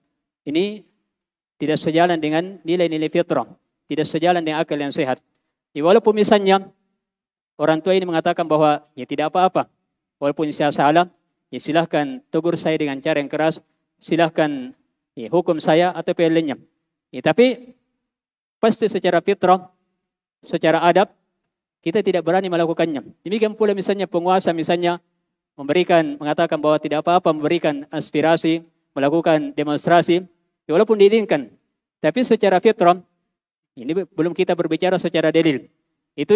Ini tidak sejalan dengan nilai-nilai fitrah. Tidak sejalan dengan akal yang sehat. Ya, walaupun misalnya orang tua ini mengatakan bahwa ya tidak apa-apa. Walaupun saya salah, ya silahkan tegur saya dengan cara yang keras. Silahkan ya, hukum saya atau yang lainnya. Ya, tapi pasti secara fitrah, secara adab, kita tidak berani melakukannya. Demikian pula misalnya penguasa misalnya mengatakan bahwa tidak apa-apa memberikan aspirasi, melakukan demonstrasi, ya, walaupun diizinkan. Tapi secara fitrah, ini belum kita berbicara secara dalil. Itu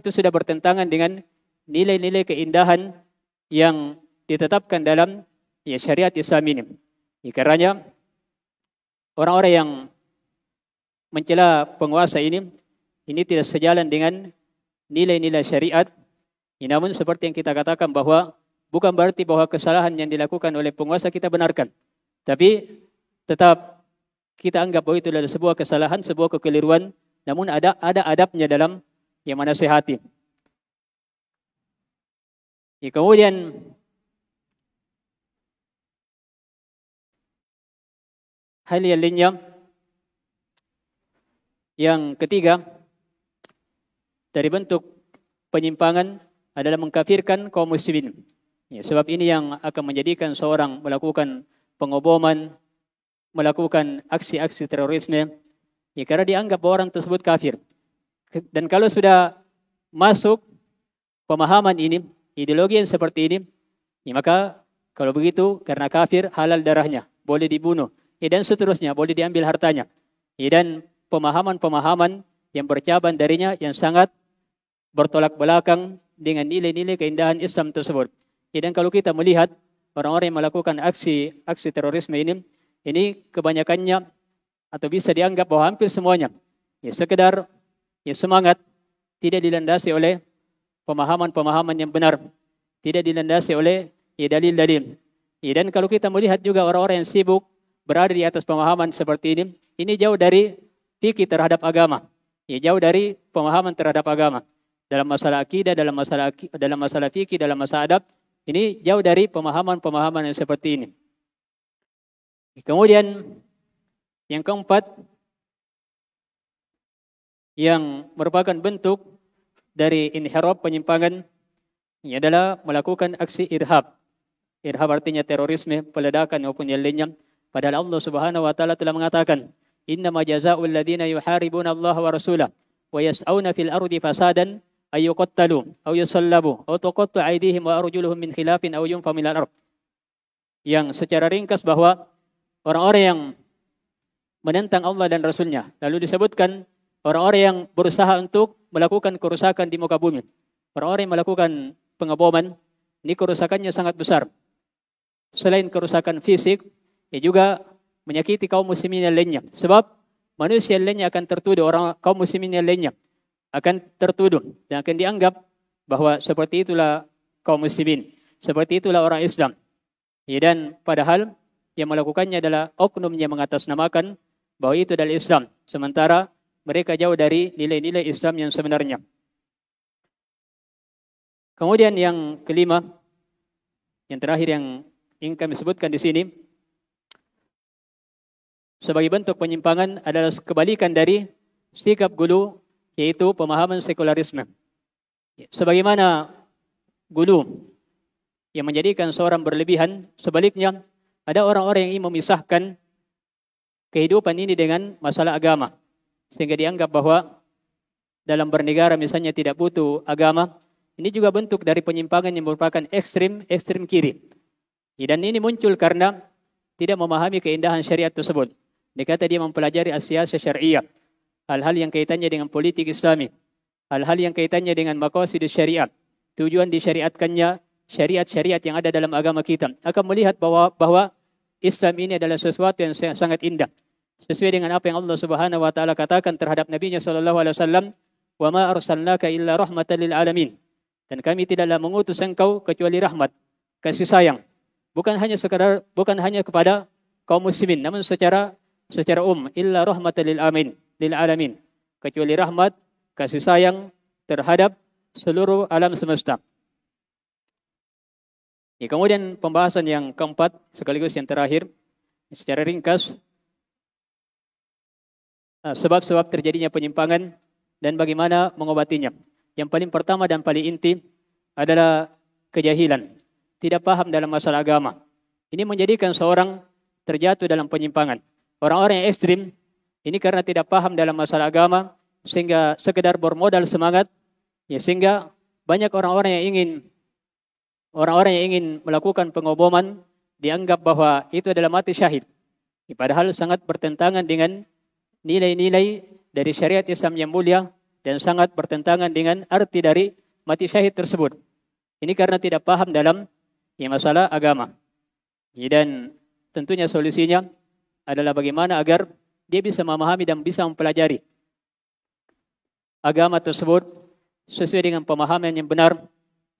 sudah bertentangan dengan nilai-nilai keindahan yang ditetapkan dalam ya, syariat Islam ini. Ya, karenanya orang-orang yang mencela penguasa ini tidak sejalan dengan nilai-nilai syariat. Ya, namun seperti yang kita katakan bahwa bukan berarti bahwa kesalahan yang dilakukan oleh penguasa kita benarkan. Tapi tetap kita anggap bahwa itu adalah sebuah kesalahan, sebuah kekeliruan, namun ada adabnya dalam yang menasihati. Ya, kemudian hal yang lainnya, yang ketiga dari bentuk penyimpangan adalah mengkafirkan kaum muslimin. Ya, sebab ini yang akan menjadikan seorang melakukan pengoboman, melakukan aksi-aksi terorisme, ya, karena dianggap bahwa orang tersebut kafir. Dan kalau sudah masuk pemahaman ini, ideologi yang seperti ini, ya, maka kalau begitu karena kafir halal darahnya, boleh dibunuh, ya, dan seterusnya, boleh diambil hartanya. Ya, dan pemahaman-pemahaman yang bercabang darinya yang sangat bertolak belakang dengan nilai-nilai keindahan Islam tersebut. Ya, dan kalau kita melihat orang-orang yang melakukan aksi terorisme ini kebanyakannya atau bisa dianggap bahwa hampir semuanya ya sekedar ya semangat, tidak dilandasi oleh pemahaman-pemahaman yang benar, tidak dilandasi oleh ya dalil-dalil. Ya, dan kalau kita melihat juga orang-orang yang sibuk berada di atas pemahaman seperti ini jauh dari fikih terhadap agama. Ya, jauh dari pemahaman terhadap agama. Dalam masalah akidah, dalam masalah fikih, dalam masalah adab, ini jauh dari pemahaman-pemahaman yang seperti ini. Kemudian yang keempat, yang merupakan bentuk dari inhiraf penyimpangan, ini adalah melakukan aksi irhab. Irhab artinya terorisme, peledakan maupun yang lainnya. Padahal Allah Subhanahu wa taala telah mengatakan, "Innama jazaa'ul ladzina yuharibuna Allah wa rasulahu wa yas'auna fil ardi fasadan ay yuqattalu aw yusallabu aw tuqatta aydihim wa arjuluhum min khilafin aw yunfa min al-ard." Yang secara ringkas bahwa orang-orang yang menentang Allah dan Rasulnya, lalu disebutkan orang-orang yang berusaha untuk melakukan kerusakan di muka bumi. Orang-orang yang melakukan pengeboman, ini kerusakannya sangat besar. Selain kerusakan fisik, ia juga menyakiti kaum muslimin yang lainnya. Sebab manusia yang lainnya akan tertuduh, kaum muslimin yang lainnya akan tertuduh dan akan dianggap bahwa seperti itulah kaum muslimin, seperti itulah orang Islam. Ya, dan padahal yang melakukannya adalah oknum yang mengatasnamakan bahwa itu adalah Islam, sementara mereka jauh dari nilai-nilai Islam yang sebenarnya. Kemudian yang kelima, yang terakhir yang ingin kami sebutkan di sini, sebagai bentuk penyimpangan adalah kebalikan dari sikap gulu, yaitu pemahaman sekularisme. Sebagaimana gulu yang menjadikan seorang berlebihan, sebaliknya ada orang-orang yang ingin memisahkan kehidupan ini dengan masalah agama. Sehingga dianggap bahwa dalam bernegara misalnya tidak butuh agama, Ini juga bentuk dari penyimpangan yang merupakan ekstrim kiri. Dan ini muncul karena tidak memahami keindahan syariat tersebut. Dia kata dia mempelajari as-siyasah syariah, hal-hal yang kaitannya dengan politik Islami, hal-hal yang kaitannya dengan maqasid syariat, tujuan disyariatkannya syariat-syariat yang ada dalam agama kita. Akan melihat bahwa Islam ini adalah sesuatu yang sangat indah, sesuai dengan apa yang Allah Subhanahu wa taala katakan terhadap Nabi-Nya sallallahu alaihi wasallam, "Wa ma arsalnaka illa rahmatan lil alamin." Dan kami tidaklah mengutus engkau kecuali rahmat, kasih sayang. Bukan hanya kepada kaum muslimin, namun secara illa rahmatan lil alamin, kecuali rahmat, kasih sayang terhadap seluruh alam semesta. Kemudian pembahasan yang keempat sekaligus yang terakhir secara ringkas, sebab-sebab terjadinya penyimpangan dan bagaimana mengobatinya. Yang paling pertama dan paling inti adalah kejahilan, tidak paham dalam masalah agama. Ini menjadikan seorang terjatuh dalam penyimpangan. Orang-orang yang ekstrim ini karena tidak paham dalam masalah agama, sehingga sekedar bermodal semangat, sehingga banyak orang-orang yang ingin melakukan pengoboman dianggap bahwa itu adalah mati syahid. Padahal sangat bertentangan dengan nilai-nilai dari syariat Islam yang mulia dan sangat bertentangan dengan arti dari mati syahid tersebut. Ini karena tidak paham dalam masalah agama. Dan tentunya solusinya adalah bagaimana agar dia bisa memahami dan bisa mempelajari agama tersebut sesuai dengan pemahaman yang benar,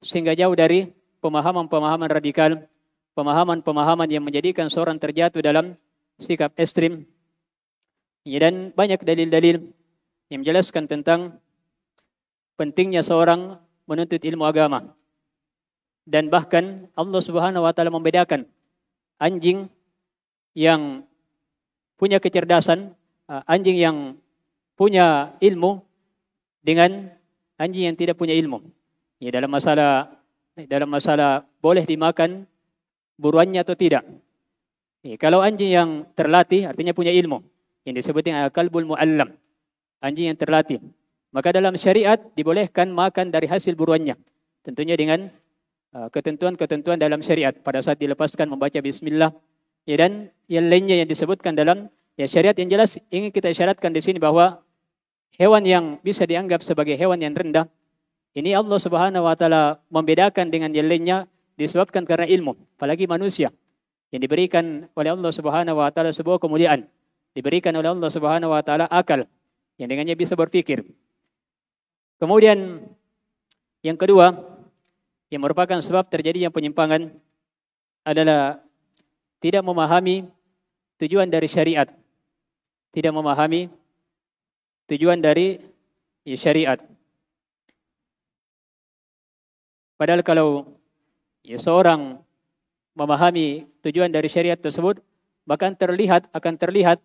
sehingga jauh dari pemahaman-pemahaman radikal, pemahaman-pemahaman yang menjadikan seorang terjatuh dalam sikap ekstrim. Dan banyak dalil-dalil yang menjelaskan tentang pentingnya seorang menuntut ilmu agama. Dan bahkan Allah Subhanahu wa taala membedakan anjing yang punya kecerdasan, anjing yang punya ilmu dengan anjing yang tidak punya ilmu. Dalam masalah boleh dimakan buruannya atau tidak. Kalau anjing yang terlatih artinya punya ilmu, yang disebut dengan al-qalbul mu'allam, anjing yang terlatih, maka dalam syariat dibolehkan makan dari hasil buruannya, tentunya dengan ketentuan-ketentuan dalam syariat pada saat dilepaskan membaca bismillah, dan yang lainnya yang disebutkan dalam syariat. Yang jelas ingin kita isyaratkan di sini bahwa hewan yang bisa dianggap sebagai hewan yang rendah ini Allah Subhanahu wa taala membedakan dengan yang lainnya disebabkan karena ilmu. Apalagi manusia yang diberikan oleh Allah Subhanahu wa taala sebuah kemuliaan, diberikan oleh Allah Subhanahu wa taala akal yang dengannya bisa berpikir. Kemudian yang kedua yang merupakan sebab terjadinya penyimpangan adalah tidak memahami tujuan dari syariat. Tidak memahami tujuan dari syariat. Padahal kalau seorang memahami tujuan dari syariat tersebut, bahkan akan terlihat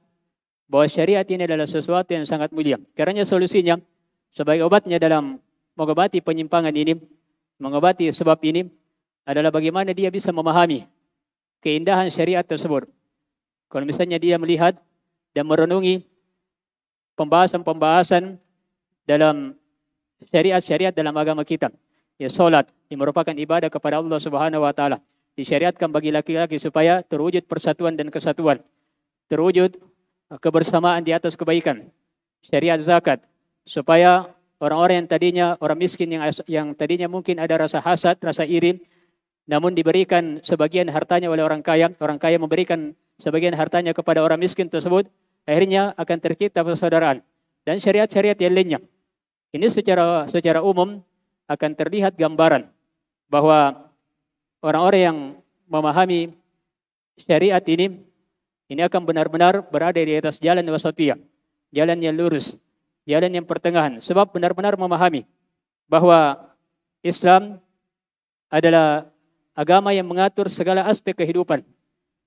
bahwa syariat ini adalah sesuatu yang sangat mulia. Karena solusinya sebagai obatnya dalam mengobati penyimpangan ini, mengobati sebab ini adalah bagaimana dia bisa memahami keindahan syariat tersebut. Kalau misalnya dia melihat dan merenungi pembahasan-pembahasan dalam syariat-syariat dalam agama kita. Salat yang merupakan ibadah kepada Allah Subhanahu wa taala disyariatkan bagi laki-laki supaya terwujud persatuan dan kesatuan, terwujud kebersamaan di atas kebaikan. Syariat zakat supaya orang-orang yang tadinya orang miskin yang tadinya mungkin ada rasa hasad, rasa iri, namun diberikan sebagian hartanya oleh orang kaya memberikan sebagian hartanya kepada orang miskin tersebut, akhirnya akan tercipta persaudaraan. Dan syariat-syariat yang lainnya. Ini secara umum akan terlihat gambaran bahwa orang-orang yang memahami syariat ini akan benar-benar berada di atas jalan wasatiyah, jalan yang lurus, jalan yang pertengahan. Sebab benar-benar memahami bahwa Islam adalah agama yang mengatur segala aspek kehidupan.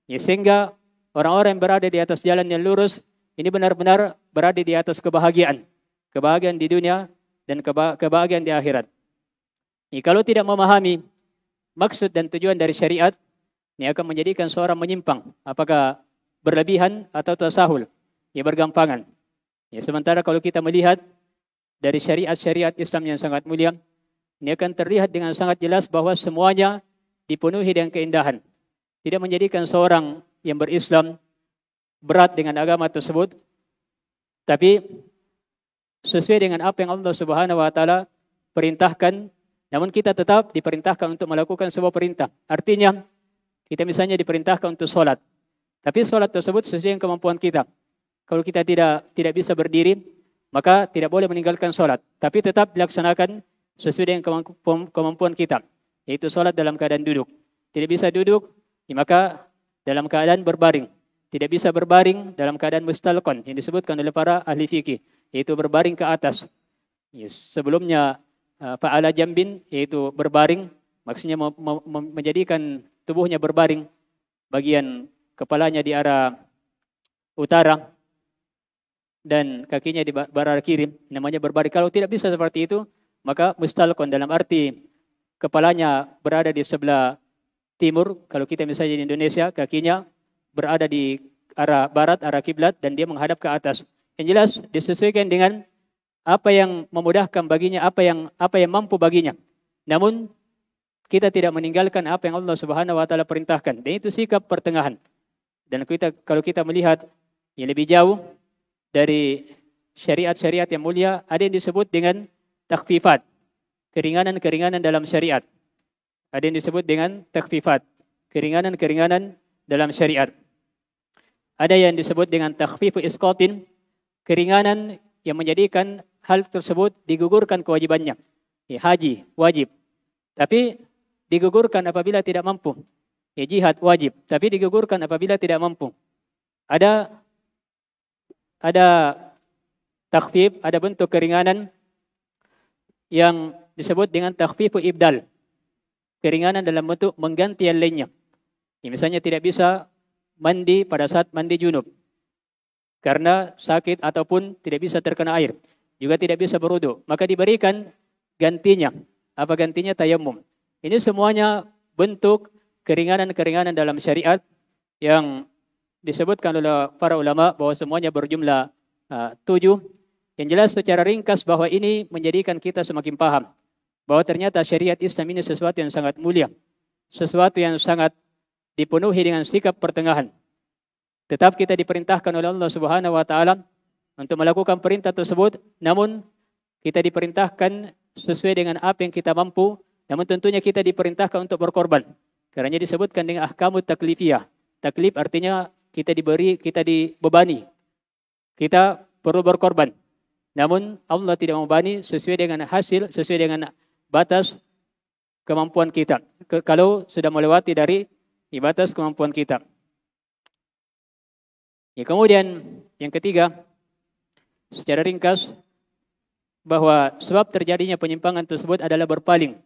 Sehingga orang-orang yang berada di atas jalan yang lurus ini benar-benar berada di atas kebahagiaan. Kebahagiaan di dunia dan kebahagiaan di akhirat. Kalau tidak memahami maksud dan tujuan dari syariat, ini akan menjadikan seorang menyimpang. Apakah berlebihan atau tasahul, bergampangan. Sementara kalau kita melihat dari syariat-syariat Islam yang sangat mulia, ini akan terlihat dengan sangat jelas bahwa semuanya dipenuhi dengan keindahan. Tidak menjadikan seorang yang berislam berat dengan agama tersebut, tapi sesuai dengan apa yang Allah Subhanahu wa taala perintahkan, namun kita tetap diperintahkan untuk melakukan sebuah perintah. Artinya, kita misalnya diperintahkan untuk sholat, tapi sholat tersebut sesuai dengan kemampuan kita. Kalau kita tidak bisa berdiri, maka tidak boleh meninggalkan sholat, tapi tetap dilaksanakan sesuai dengan kemampuan kita, yaitu sholat dalam keadaan duduk. Tidak bisa duduk, maka dalam keadaan berbaring. Tidak bisa berbaring dalam keadaan mustalqan, yang disebutkan oleh para ahli fikih, yaitu berbaring ke atas. Sebelumnya fa'ala jambin, yaitu berbaring, maksudnya menjadikan tubuhnya berbaring, bagian kepalanya di arah utara dan kakinya di arah kiri, namanya berbaring. Kalau tidak bisa seperti itu, maka mustalqan dalam arti kepalanya berada di sebelah timur. Kalau kita misalnya di Indonesia, kakinya berada di arah barat, arah kiblat, dan dia menghadap ke atas. Yang jelas disesuaikan dengan apa yang memudahkan baginya, apa yang mampu baginya. Namun kita tidak meninggalkan apa yang Allah Subhanahu wa taala perintahkan. Dan itu sikap pertengahan. Dan kalau kita melihat yang lebih jauh dari syariat-syariat yang mulia, ada yang disebut dengan takhfifat, keringanan-keringanan dalam syariat. Ada yang disebut dengan takhfifat, keringanan-keringanan dalam syariat. Ada yang disebut dengan takhfifu isqatin, keringanan yang menjadikan hal tersebut digugurkan kewajibannya. Haji wajib, tapi digugurkan apabila tidak mampu. Jihad wajib, tapi digugurkan apabila tidak mampu. Ada takhfif, ada bentuk keringanan yang disebut dengan takhfifu ibdal, keringanan dalam bentuk mengganti yang lainnya. Misalnya tidak bisa mandi pada saat mandi junub karena sakit ataupun tidak bisa terkena air, juga tidak bisa berwudu, maka diberikan gantinya. Apa gantinya? Tayammum. Ini semuanya bentuk keringanan-keringanan dalam syariat yang disebutkan oleh para ulama bahwa semuanya berjumlah 7. Yang jelas secara ringkas bahwa ini menjadikan kita semakin paham bahwa ternyata syariat Islam ini sesuatu yang sangat mulia, sesuatu yang sangat dipenuhi dengan sikap pertengahan. Tetap kita diperintahkan oleh Allah Subhanahu wa taala untuk melakukan perintah tersebut, namun kita diperintahkan sesuai dengan apa yang kita mampu, namun tentunya kita diperintahkan untuk berkorban. Karena disebutkan dengan ahkamut taklifiyah. Taklif artinya kita dibebani. Kita perlu berkorban. Namun Allah tidak membebani sesuai dengan hasil, sesuai dengan batas kemampuan kita. Kalau sudah melewati dari batas kemampuan kita. Kemudian yang ketiga, secara ringkas, bahwa sebab terjadinya penyimpangan tersebut adalah berpaling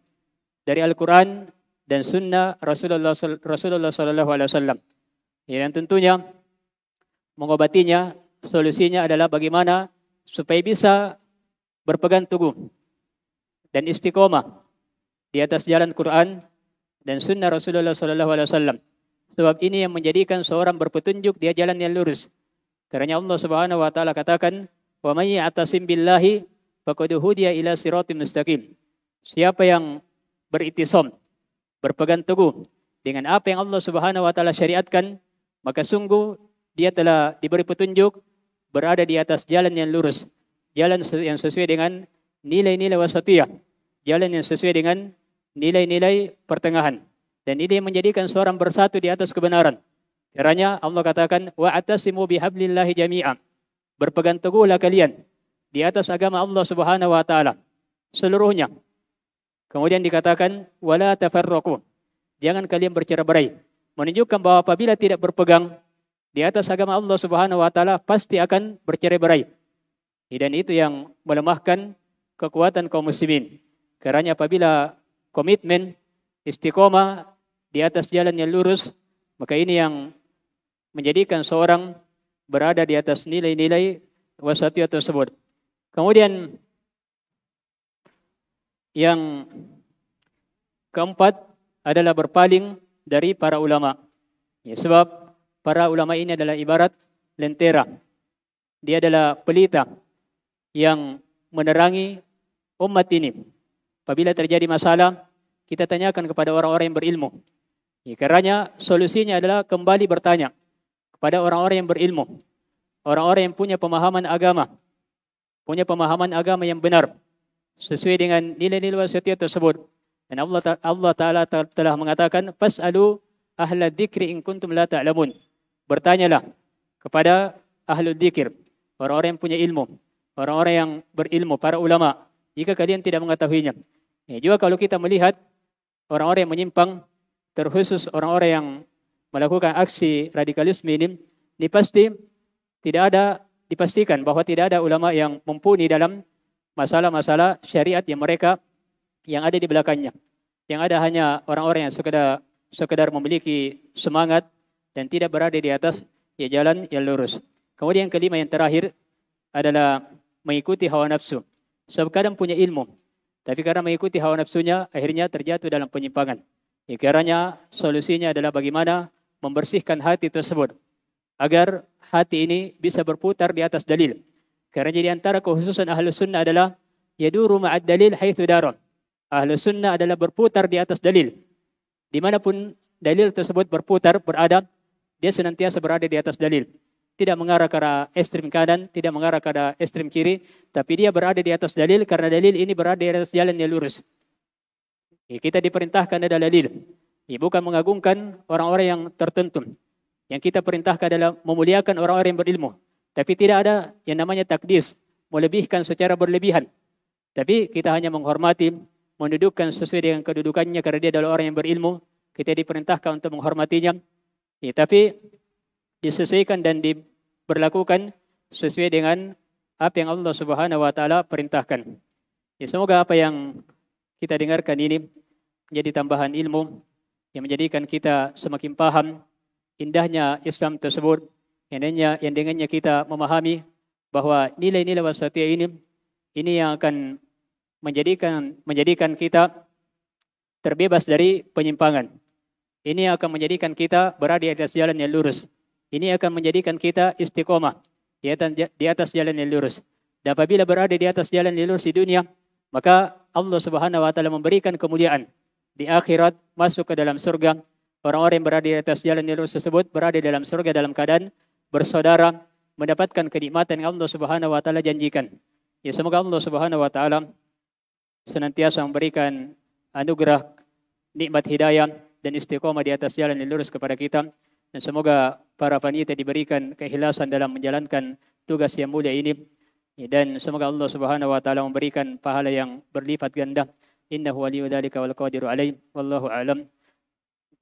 dari Al-Quran dan Sunnah Rasulullah Sallallahu Alaihi Wasallam. Dan tentunya mengobatinya, solusinya adalah bagaimana supaya bisa berpegang teguh dan istiqomah di atas jalan Quran dan Sunnah Rasulullah Sallallahu Alaihi Wasallam. Sebab ini yang menjadikan seorang berpetunjuk dia jalan yang lurus. Karena Allah Subhanahu wa taala katakan, "Wa may ya'tasim billahi faqad hudiya ila siratim mustaqim." Siapa yang beritisam, berpegang teguh dengan apa yang Allah Subhanahu wa taala syariatkan, maka sungguh dia telah diberi petunjuk berada di atas jalan yang lurus, jalan yang sesuai dengan nilai-nilai wasatiyah, jalan yang sesuai dengan nilai-nilai pertengahan. Dan ini menjadikan seorang bersatu di atas kebenaran. Karena Allah katakan, wa'atasimu bihablillahi jami'a. Berpegang teguhlah kalian di atas agama Allah Subhanahu wa taala seluruhnya. Kemudian dikatakan, wala tafarraqu. Jangan kalian bercerai-berai. Menunjukkan bahwa apabila tidak berpegang di atas agama Allah Subhanahu wa taala pasti akan bercerai-berai. Dan itu yang melemahkan kekuatan kaum muslimin. Karena apabila komitmen istiqomah di atas jalan yang lurus, maka ini yang menjadikan seorang berada di atas nilai-nilai wasatiyah tersebut. Kemudian yang keempat adalah berpaling dari para ulama. Sebab para ulama ini adalah ibarat lentera. Dia adalah pelita yang menerangi umat ini. apabila terjadi masalah, kita tanyakan kepada orang-orang yang berilmu. Kerana solusinya adalah kembali bertanya kepada orang-orang yang berilmu. Orang-orang yang punya pemahaman agama. Punya pemahaman agama yang benar. Sesuai dengan nilai-nilai wasatiyah tersebut. Dan Allah Ta'ala telah mengatakan, Fas'alu ahla dzikri in kuntum la ta'lamun. Bertanyalah kepada ahlu dzikir. Orang-orang yang punya ilmu. Orang-orang yang berilmu, para ulama. Jika kalian tidak mengetahuinya. Juga kalau kita melihat orang-orang yang menyimpang, terkhusus orang-orang yang melakukan aksi radikalisme ini pasti tidak ada, dipastikan bahawa tidak ada ulama yang mumpuni dalam masalah-masalah syariat yang ada di belakangnya. Yang ada hanya orang-orang yang sekedar memiliki semangat dan tidak berada di atas jalan yang lurus. Kemudian yang kelima, yang terakhir adalah mengikuti hawa nafsu. Sebab kadang punya ilmu, tapi karena mengikuti hawa nafsunya, akhirnya terjatuh dalam penyimpangan. Kiranya solusinya adalah bagaimana membersihkan hati tersebut agar hati ini bisa berputar di atas dalil. Karena di antara kekhususan Ahlus Sunnah adalah yaduru ma'ad dalil haitsu dara. Ahlus Sunnah adalah berputar di atas dalil. Dimanapun dalil tersebut berputar, berada, dia senantiasa berada di atas dalil. Tidak mengarah ke arah ekstrem kanan, tidak mengarah ke arah ekstrem kiri, tapi dia berada di atas dalil karena dalil ini berada di atas jalan yang lurus. Kita diperintahkan adalah dalil. Bukan mengagungkan orang-orang yang tertentu. Yang kita perintahkan adalah memuliakan orang-orang yang berilmu. Tapi tidak ada yang namanya takdis, melebihkan secara berlebihan. Tapi kita hanya menghormati, mendudukkan sesuai dengan kedudukannya karena dia adalah orang yang berilmu. Kita diperintahkan untuk menghormatinya. Tapi disesuaikan dan diberlakukan sesuai dengan apa yang Allah Subhanahu wa taala perintahkan. Semoga apa yang kita dengarkan ini menjadi tambahan ilmu yang menjadikan kita semakin paham indahnya Islam tersebut, yang dengannya kita memahami bahwa nilai-nilai wasatiyah ini yang akan menjadikan kita terbebas dari penyimpangan. Ini akan menjadikan kita berada di atas jalan yang lurus. Ini akan menjadikan kita istiqomah di atas jalan yang lurus. Dan apabila berada di atas jalan yang lurus di dunia, maka Allah Subhanahu wa taala memberikan kemuliaan di akhirat, masuk ke dalam surga. Orang-orang yang berada di atas jalan yang lurus tersebut berada dalam surga dalam keadaan bersaudara, mendapatkan kenikmatan yang Allah Subhanahu wa taala janjikan. Semoga Allah Subhanahu wa taala senantiasa memberikan anugerah nikmat hidayah dan istiqomah di atas jalan yang lurus kepada kita. Dan semoga para panitia diberikan keikhlasan dalam menjalankan tugas yang mulia ini. Dan semoga Allah Subhanahu wa taala memberikan pahala yang berlipat ganda. Innahu waliyyu dzalika wal qadiru alaihi, wallahu a'lam.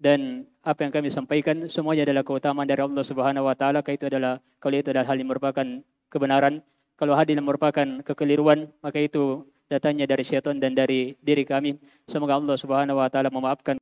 Dan apa yang kami sampaikan semuanya adalah keutamaan dari Allah Subhanahu wa taala. Kalau itu adalah hal yang merupakan kebenaran, kalau hal yang merupakan kekeliruan, maka itu datangnya dari syaitan dan dari diri kami. Semoga Allah Subhanahu wa taala memaafkan